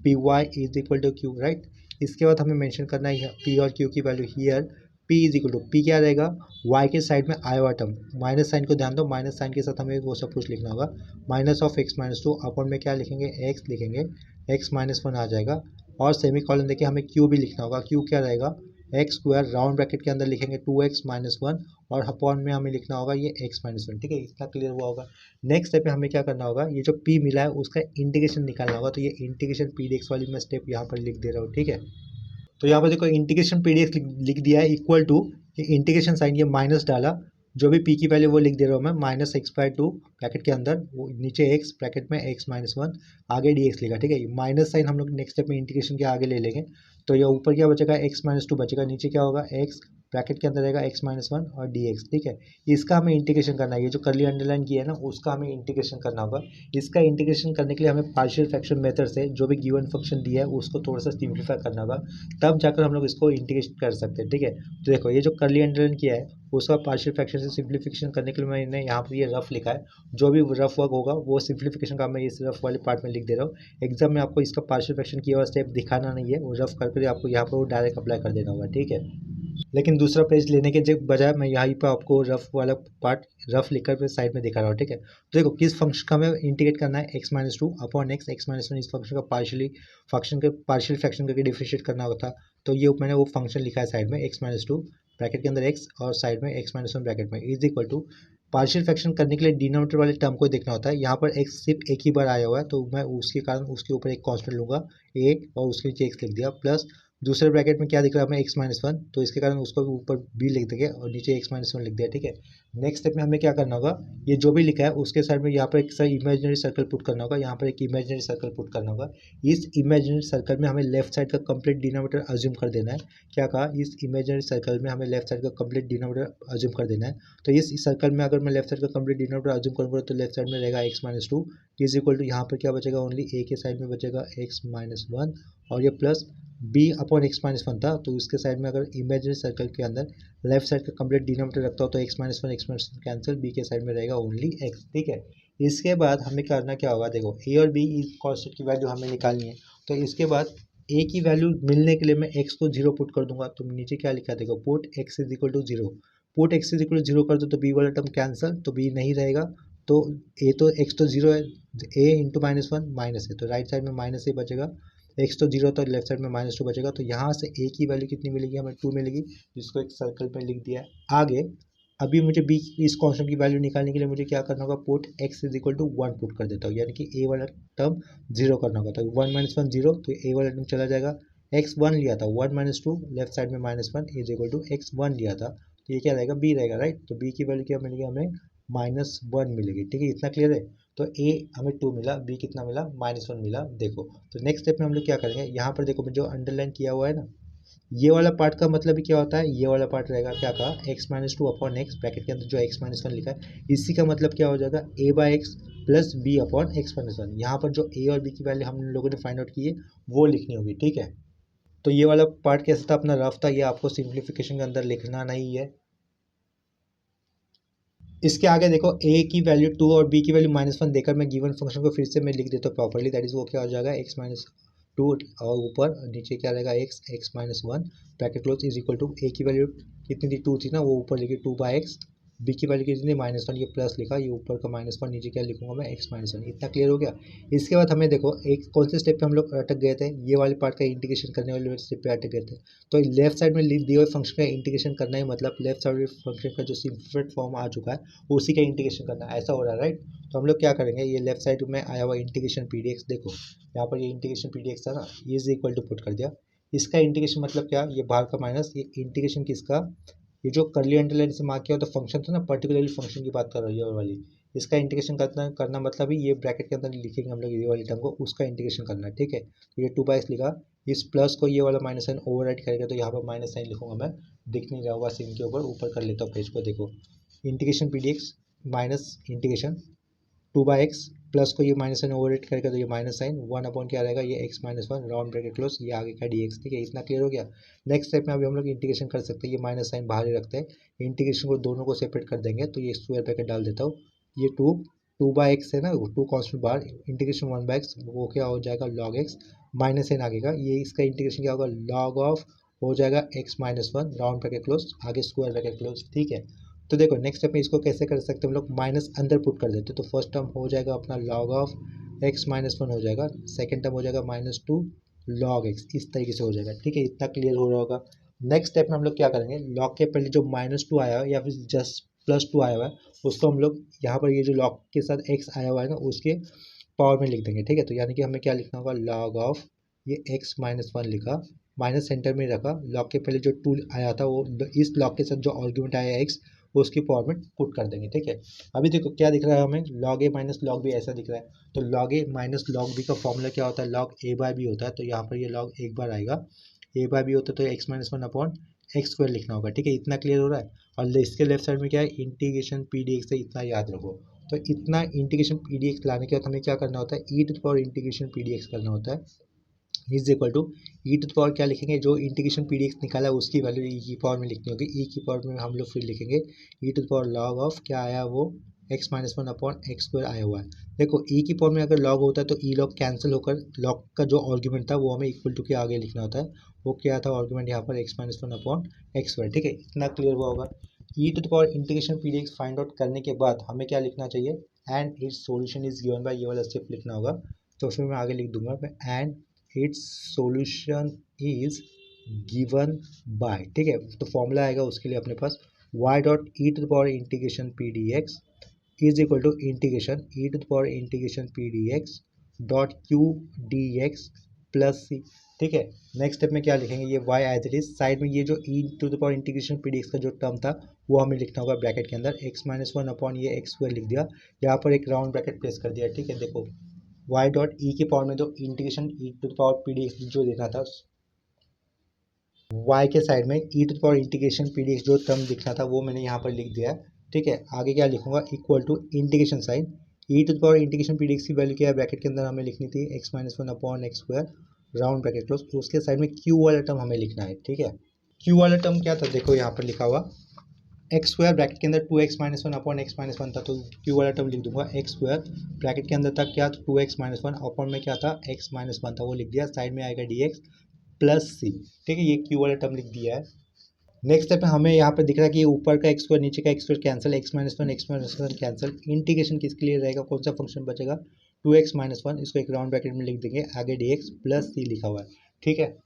p y is equal to q, right. इसके बाद हमें मेंशन करना है पी और क्यू की value here. P is equal to, p क्या रहेगा, वाई के साइड में आया हुआ टर्म, माइनस साइन को ध्यान दो, माइनस साइन के साथ हमें वो सब कुछ लिखना होगा, minus of x minus two upon में क्या लिखेंगे, एक्स लिखेंगे, एक्स माइनस वन आ जाएगा। और सेमी कॉलन देखिए हमें क्यू भी लिखना होगा, क्यू क्या रहेगा, एक्स स्क्वायर राउंड ब्रैकेट के अंदर लिखेंगे टू एक्स माइनस वन, और अपॉन में हमें लिखना होगा ये एक्स माइनस वन, ठीक है। इतना क्लियर हुआ होगा। नेक्स्ट स्टेप में हमें क्या करना होगा, ये जो पी मिला है उसका इंटीग्रेशन निकालना होगा, तो ये इंटीग्रेशन पी डी एक्स वाली मैं स्टेप यहाँ पर लिख दे रहा हूँ, ठीक है। तो यहाँ पर देखो इंटीग्रेशन पी डी एक्स लिख दिया है, इक्वल टू इंटीग्रेशन साइन ये माइनस डाला, जो भी पी की वैल्यू वो लिख दे रहा हूँ मैं, minus x by two bracket के अंदर वो नीचे एक्स ब्रैकेट में एक्स माइनस वन, आगे डी एक्स लिखा, ठीक है। माइनस साइन हम लोग नेक्स्ट स्टेप में इंटीग्रेशन के आगे ले लेंगे, तो ये ऊपर क्या बचेगा, एक्स माइनस टू बचेगा, नीचे क्या होगा, एक्स ब्रैकेट के अंदर रहेगा एक्स माइनस वन और डी एक्स, ठीक है। इसका हमें इंटीग्रेशन करना है, ये जो करली अंडरलाइन किया है ना उसका हमें इंटीग्रेशन करना होगा। इसका इंटीग्रेशन करने के लिए हमें पार्शियल फ्रैक्शन मेथड से जो भी गिवन फंक्शन दिया है उसको थोड़ा सा सिंप्लीफाई करना होगा, तब जाकर हम लोग इसको इंटीग्रेशन कर सकते हैं, ठीक है। तो देखो ये जो करली अंडरलाइन किया है उसका पार्शियल फ्रैक्शन से सिंप्लीफिकेशन करने के लिए मैंने यहाँ पर ये रफ लिखा है, जो भी रफ वर्क होगा वो सिंप्लीफिकेशन का मैं इस रफ वाले पार्ट में लिख दे रहा हूँ। एग्जाम में आपको इसका पार्शियल फ्रैक्शन किया हुआ स्टेप दिखाना नहीं है, वो रफ करके आपको यहाँ पर वो डायरेक्ट अप्लाई कर देना होगा, ठीक है। लेकिन दूसरा पेज लेने के बजाय मैं यहाँ पे आपको रफ वाला पार्ट रफ लिखकर पे साइड में दिखा रहा हूँ, ठीक है। तो देखो किस फंक्शन का हमें इंटीग्रेट करना है, x minus two upon x, x minus one, इस फंक्शन का पार्शियल फ्रैक्शन करके डिफरेंशिएट करना होता। तो ये मैंने वो फंक्शन लिखा है साइड में, एक्स माइनस टू ब्रैकेट के अंदर एक्स और साइड में एक्स माइनस वन ब्रैकेट में is equal to, partial fraction करने के लिए डिनोमिनेटर वाले टर्म को देखना होता है। यहाँ पर एक्स सिर्फ एक ही बार आया हुआ है, तो मैं उसके कारण उसके ऊपर एक कांस्टेंट लूंगा ए और उसके नीचे एक्स लिख दिया, प्लस दूसरे ब्रैकेट में क्या दिख रहा है हमें एक्स माइनस वन, तो इसके कारण उसको भी ऊपर बी लिख देंगे और नीचे एक्स माइनस वन लिख दिया, ठीक है। नेक्स्ट स्टेप में हमें क्या करना होगा, ये जो भी लिखा है उसके साइड में यहाँ पर एक सा इमेजिनरी सर्कल पुट करना होगा, यहाँ पर एक इमेजिनरी सर्कल पुट करना होगा। इस इमेजिनरी सर्कल में हमें लेफ्ट साइड का कंप्लीट डिनोमिनेटर अज्यूम कर देना है। क्या कहा, इस इमेजिनरी सर्कल में हमें लेफ्ट साइड का कंप्लीट डिनोमिनेटर अज्यूम कर देना है। तो इस सर्कल में अगर मैं लेफ्ट साइड का कंप्लीट डिनोमिनेटर अज्यूम करूँगा तो लेफ्ट साइड में रहेगा x minus two is equal to, यहाँ पर क्या बचेगा, ओनली ए के साइड में बचेगा एक्स माइनस वन, और ये plus b upon x minus one था, तो इसके साइड में अगर इमेजिनरी सर्कल के अंदर लेफ्ट साइड का कंप्लीट डिनोमिनेटर रखता हो तो x minus one cancel, b के साइड में रहेगा ओनली एक्स, ठीक है। इसके बाद हमें करना क्या होगा, देखो ए और बी कांस्टेंट की वैल्यू हमें निकालनी है, तो इसके बाद ए की वैल्यू मिलने के लिए मैं एक्स को जीरो पुट कर दूंगा, तो नीचे क्या लिखा, देखो put x is equal to zero, put x is equal to zero कर दो तो बी वाला टर्म कैंसिल, तो बी नहीं रहेगा, तो ए तो एक्स तो जीरो है, ए इंटू माइनस वन माइनस है, तो राइट साइड में माइनस ए बचेगा, एक्स तो जीरो तो लेफ्ट साइड में माइनस टू बचेगा, तो यहाँ से ए की वैल्यू कितनी मिलेगी हमें, टू मिलेगी, जिसको एक सर्कल में लिख दिया है। आगे अभी मुझे बी इस कांस्टेंट की वैल्यू निकालने के लिए मुझे क्या करना होगा, put x is equal to one put कर देता हूँ, यानी कि ए वाला टर्म जीरो करना होगा, तो वन माइनस वन जीरो, तो ए वाला टर्म चला जाएगा। एक्स वन लिया था, one minus two left side में minus one is equal to x one लिया था, तो ये क्या रहेगा, बी रहेगा, राइट। तो बी की वैल्यू क्या मिलेगी हमें, माइनस वन मिलेगी, ठीक है। इतना क्लियर है। तो ए हमें टू मिला, बी कितना मिला, माइनस वन मिला, देखो। तो नेक्स्ट स्टेप में हम लोग क्या करेंगे, यहाँ पर देखो जो अंडरलाइन किया हुआ है ना, ये वाला पार्ट का मतलब भी क्या होता है, ये वाला पार्ट रहेगा, क्या कहा, x minus two upon x bracket के अंदर जो एक्स माइनस वन लिखा है, इसी का मतलब क्या हो जाएगा, a by x plus b upon x minus one. यहाँ पर जो ए और बी की वैल्यू हम लोगों ने फाइंड आउट की है वो लिखनी होगी, ठीक है। तो ये वाला पार्ट कैसा था, अपना रफ था, ये आपको सिंप्लीफिकेशन के अंदर लिखना नहीं है। इसके आगे देखो ए की वैल्यू टू और बी की वैल्यू माइनस वन देकर मैं गिवन फंक्शन को फिर से मैं लिख देता हूँ प्रॉपर्ली, दैट इज वो क्या हो जाएगा, एक्स माइनस टू और ऊपर नीचे क्या रहेगा, x minus one bracket close is equal to, a की वैल्यू कितनी थी, टू थी ना, वो ऊपर लिखी टू बाई एक्स, बी की वैल्यू कितनी थी, माइनस वन, ये प्लस लिखा, ये ऊपर का माइनस वन, नीचे क्या लिखूंगा मैं, एक्स माइनस वन। इतना क्लियर हो गया। इसके बाद हमें देखो एक कौन से स्टेप पे हम लोग अटक गए थे, ये वाले पार्ट का इंटीग्रेशन करने वाले स्टेप पे अटक गए थे। तो लेफ्ट साइड में दिए हुए फंक्शन का इंटीग्रेशन करना है, मतलब लेफ्ट साइड फंक्शन का जो सिंप्लीफाइड फॉर्म आ चुका है उसी का इंटीग्रेशन करना है, ऐसा हो रहा है, राइट। तो हम लोग क्या करेंगे, ये लेफ्ट साइड में आया हुआ इंटीग्रेशन पी डी एक्स, देखो यहाँ पर ये इंटीग्रेशन पी डी एक्स था ना, ये इज इक्वल टू पुट कर दिया। इसका इंटीग्रेशन मतलब क्या, ये बाहर का माइनस, ये इंटीग्रेशन किसका, ये जो करली अंडरलाइन से मार्क किया होता फंक्शन था ना, पर्टिकुलरली फंक्शन की बात कर रहा हूँ ये वाली, इसका इंटीग्रेशन करना मतलब ही ये ब्रैकेट के अंदर लिखेंगे हम लोग ये वाली टर्म को, उसका इंटीग्रेशन करना है, ठीक है। तो ये टू बाई एक्स लिखा, इस प्लस को ये वाला माइनस साइन ओवरराइट करेगा, तो यहाँ पर माइनस साइन लिखूंगा मैं, दिख नहीं रहा होगा सीन के ऊपर कर लेता हूँ पेज को, देखो integration P D x minus integration 2/x plus को ये माइनस साइन ओवरराइट करेगा तो ये माइनस साइन 1 क्या रहेगा, ये x minus one round bracket close, ये आगे का dx। ठीक है, इतना क्लियर हो गया। नेक्स्ट स्टेप में अभी हम लोग इंटीग्रेशन कर सकते हैं, ये माइनस साइन बाहर ही रखते हैं, इंटीग्रेशन को दोनों को सेपरेट कर देंगे तो ये स्क्वायर ब्रैकेट डाल देता हूँ। ये 2/x है ना, 2 कॉन्स्टेंट बाहर, इंटीग्रेशन 1/x वो क्या हो जाएगा log x, माइनस साइन आगे का, ये इसका इंटीग्रेशन क्या होगा log ऑफ हो जाएगा x minus one round bracket close, आगे स्क्वायर ब्रैकेट क्लोज। ठीक है, तो देखो नेक्स्ट स्टेप में इसको कैसे कर सकते हैं हम लोग, माइनस अंदर पुट कर देते, तो फर्स्ट टर्म हो जाएगा अपना log of x minus one हो जाएगा, सेकेंड टर्म हो जाएगा -2 log x, इस तरीके से हो जाएगा। ठीक है, इतना क्लियर हो रहा होगा। नेक्स्ट स्टेप में हम लोग क्या करेंगे, log के पहले जो -2 आया है या फिर जस्ट +2 आया हुआ है उसको हम लोग यहाँ पर ये जो log के साथ x आया हुआ है ना उसके पावर में लिख देंगे। ठीक है, तो यानी कि हमें क्या लिखना होगा, log ऑफ ये x माइनस वन लिखा, माइनस सेंटर में रखा, log के पहले जो 2 आया था वो इस log के साथ जो आर्ग्यूमेंट आया x वो उसकी पावर में पुट कर देंगे। ठीक है, अभी देखो क्या दिख रहा है हमें, log a minus log b ऐसा दिख रहा है, तो log a minus log b का फॉर्मूला क्या होता है, log a बाय b होता है, तो यहाँ पर ये log एक बार आएगा, a बाय b होता है तो x minus one upon x square लिखना होगा। ठीक है, इतना क्लियर हो रहा है। और इसके लेफ्ट साइड में क्या है, इंटीग्रेशन पी डी एक्स है, इतना याद रखो। तो इतना इंटीग्रेशन पी डी एक्स लाने के बाद हमें क्या करना होता है, e to the power integration P D x करना होता है, is equal to e to the power क्या लिखेंगे, जो इंटीग्रेशन पी डी एक्स निकाला है उसकी वैल्यू ई की पावर में लिखनी होगी, ई की पावर में हम लोग फिर लिखेंगे e to the power log of क्या आया वो x minus one upon x square आया हुआ है। देखो ई की पावर में अगर लॉग होता है तो ई लॉग कैंसिल होकर लॉग का जो आर्ग्यूमेंट था वो हमें इक्वल टू के आगे लिखना होता है, वो क्या था आर्ग्यूमेंट यहाँ पर x minus one upon x square. ठीक है, इतना क्लियर हुआ होगा। E to the power integration P D x find out करने के बाद हमें क्या लिखना चाहिए, and its solution is given by, ये वाला स्टेप लिखना होगा। तो फिर मैं आगे लिख दूंगा and its solution is given by. ठीक है, तो फॉर्मूला आएगा उसके लिए अपने पास y dot e to the power integration P D x is equal to integration e to the power integration P D x dot q D x plus सी। ठीक है, नेक्स्ट स्टेप में क्या लिखेंगे, ये y as it is, side में ये जो e to the power integration P D x का जो टर्म था वो हमें लिखना होगा ब्रैकेट के अंदर, x माइनस वन अपॉन ये एक्स स्क्वायर लिख दिया, यहाँ पर एक राउंड ब्रैकेट प्लेस कर दिया। ठीक है, देखो y डॉट ई के पावर में तो integration e to the power p D x जो देना था, y के साइड में e to the power integration P D x जो टर्म लिखना था वो मैंने यहाँ पर लिख दिया है। ठीक है, आगे क्या लिखूंगा, equal to integration sine e to the power integration P D x की वैल्यू क्या है, ब्रैकेट के अंदर हमें लिखनी थी x minus one upon x square round bracket close, तो उसके साइड में क्यू वाला टर्म हमें लिखना है। ठीक है, क्यू वाला टर्म क्या था, देखो यहाँ पर लिखा हुआ एक्स स्क्वायर ब्रैकेट के अंदर 2x minus one upon x minus one था, तो क्यू वाला टर्म लिख दूंगा एक्स स्क्वायर ब्रैकेट के अंदर था क्या, तो 2x माइनस वन अपॉन में क्या था x माइनस वन था वो लिख दिया, साइड में आएगा dx प्लस सी। ठीक है, ये क्यू वाला टर्म लिख दिया है। नेक्स्ट स्टेप में हमें यहाँ पर दिख रहा है कि ऊपर का एक्स स्क्वायर नीचे का x square cancel, x minus one cancel, integration किसके लिए रहेगा, कौन सा फंक्शन बचेगा 2x माइनस वन, इसको एक राउंड ब्रैकेट में लिख देंगे, आगे dx प्लस सी लिखा हुआ है। ठीक है,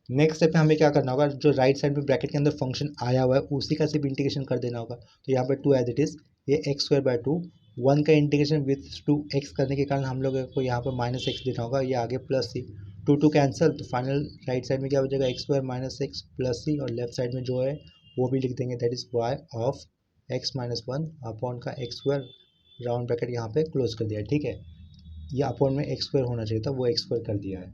नेक्स्ट स्टेप में हमें क्या करना होगा, जो राइट साइड में ब्रैकेट के अंदर फंक्शन आया हुआ है उसी का सिर्फ इंटीग्रेशन कर देना होगा, तो यहाँ पर 2 एज इट इज, ये एक्स स्क्वायर बाय 2, 1 का इंटीग्रेशन विथ 2x करने के कारण हम लोग को यहाँ पर माइनस एक्स देना होगा, ये आगे प्लस सी, 2 कैंसिल, तो फाइनल राइट साइड में क्या हो जाएगा x square minus x plus c, और लेफ्ट साइड में जो है वो भी लिख देंगे, that is y of x minus one upon का एक्स स्क्वायर राउंड ब्रैकेट यहाँ पे क्लोज कर दिया है। ठीक है, ये अपॉन में एक्स स्क्वायर होना चाहिए था, वो एक्स स्क्वायर कर दिया है।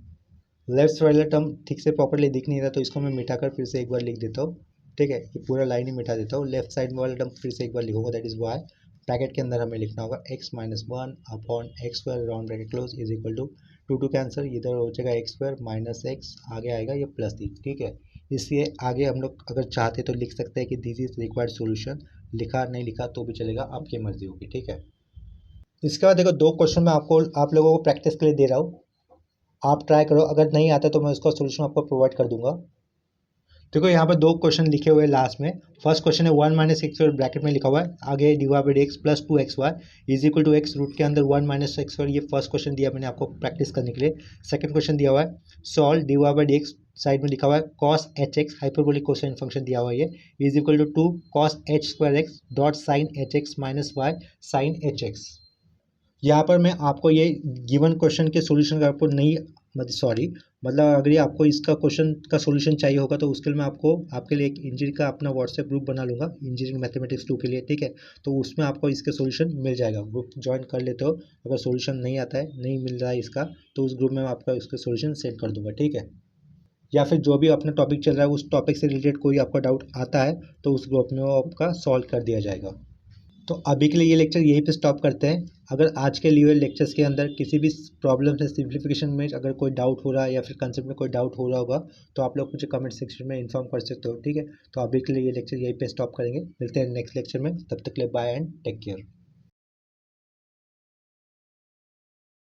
लेफ्ट वाला टर्म ठीक से प्रॉपर्ली दिख नहीं रहा तो इसको मैं मिटाकर फिर से एक बार लिख देता हूँ। ठीक है, ये पूरा लाइन ही मिटा देता हूँ, लेफ्ट साइड में वाला टर्म फिर से एक बार लिखूंगा, दैट इज वाई ब्रैकेट के अंदर हमें लिखना होगा x minus one upon x square round bracket close is equal to two cancel, इधर हो जाएगा एक्स स्क्वायर माइनस एक्स, आगे आएगा ये प्लस दी। ठीक है, इसलिए आगे हम लोग अगर चाहते तो लिख सकते हैं कि दिस इज रिक्वायर्ड सॉल्यूशन, लिखा नहीं लिखा तो भी चलेगा, आपकी मर्जी होगी। ठीक है, इसके बाद देखो 2 क्वेश्चन मैं आपको आप लोगों को प्रैक्टिस के लिए दे रहा हूँ, आप ट्राई करो, अगर नहीं आता तो मैं उसका सोल्यूशन आपको प्रोवाइड कर दूंगा। देखो यहाँ पर 2 क्वेश्चन लिखे हुए हैं लास्ट में। फर्स्ट क्वेश्चन है 1 माइनस एक्स स्क्वायर ब्रैकेट में लिखा हुआ है, आगे divide by x plus 2xy is equal to x, root के अंदर 1 माइनस एक्स स्क्वायर, ये फर्स्ट क्वेश्चन दिया मैंने आपको प्रैक्टिस करने के लिए। सेकंड क्वेश्चन दिया हुआ है solve divide by x, side में लिखा हुआ है cos h x hyperbolic cosine function दिया हुआ है, ये is equal to cos h square x dot sine h x minus y sine h x. यहाँ पर मैं आपको ये गिवन क्वेश्चन के सॉल्यूशन का आपको नहीं मतलब अगर ये आपको इसका क्वेश्चन का सॉल्यूशन चाहिए होगा तो उसके लिए मैं आपको आपके लिए एक इंजीनियरिंग का अपना व्हाट्सएप ग्रुप बना लूँगा, इंजीनियरिंग मैथमेटिक्स 2 के लिए। ठीक है, तो उसमें आपको इसके सॉल्यूशन मिल जाएगा, ग्रुप ज्वाइन कर लेते हो। अगर सॉल्यूशन नहीं आता है, नहीं मिल रहा है इसका, तो उस ग्रुप में मैं आपका इसका सॉल्यूशन सेंड कर दूँगा। ठीक है, या फिर जो भी अपना टॉपिक चल रहा है उस टॉपिक से रिलेटेड कोई आपका डाउट आता है तो उस ग्रुप में वो आपका सॉल्व कर दिया जाएगा। तो अभी के लिए ये लेक्चर यहीं पे स्टॉप करते हैं। अगर आज के लिए लेक्चर्स के अंदर किसी भी प्रॉब्लम से सिंप्लीफिकेशन में अगर कोई डाउट हो रहा है या फिर कंसेप्ट में कोई डाउट हो रहा होगा तो आप लोग मुझे कमेंट सेक्शन में इन्फॉर्म कर सकते हो, ठीक है। तो अभी के लिए ये लेक्चर यहीं पे स्टॉप करेंगे, मिलते हैं नेक्स्ट लेक्चर में, तब तक के लिए बाय एंड टेक केयर।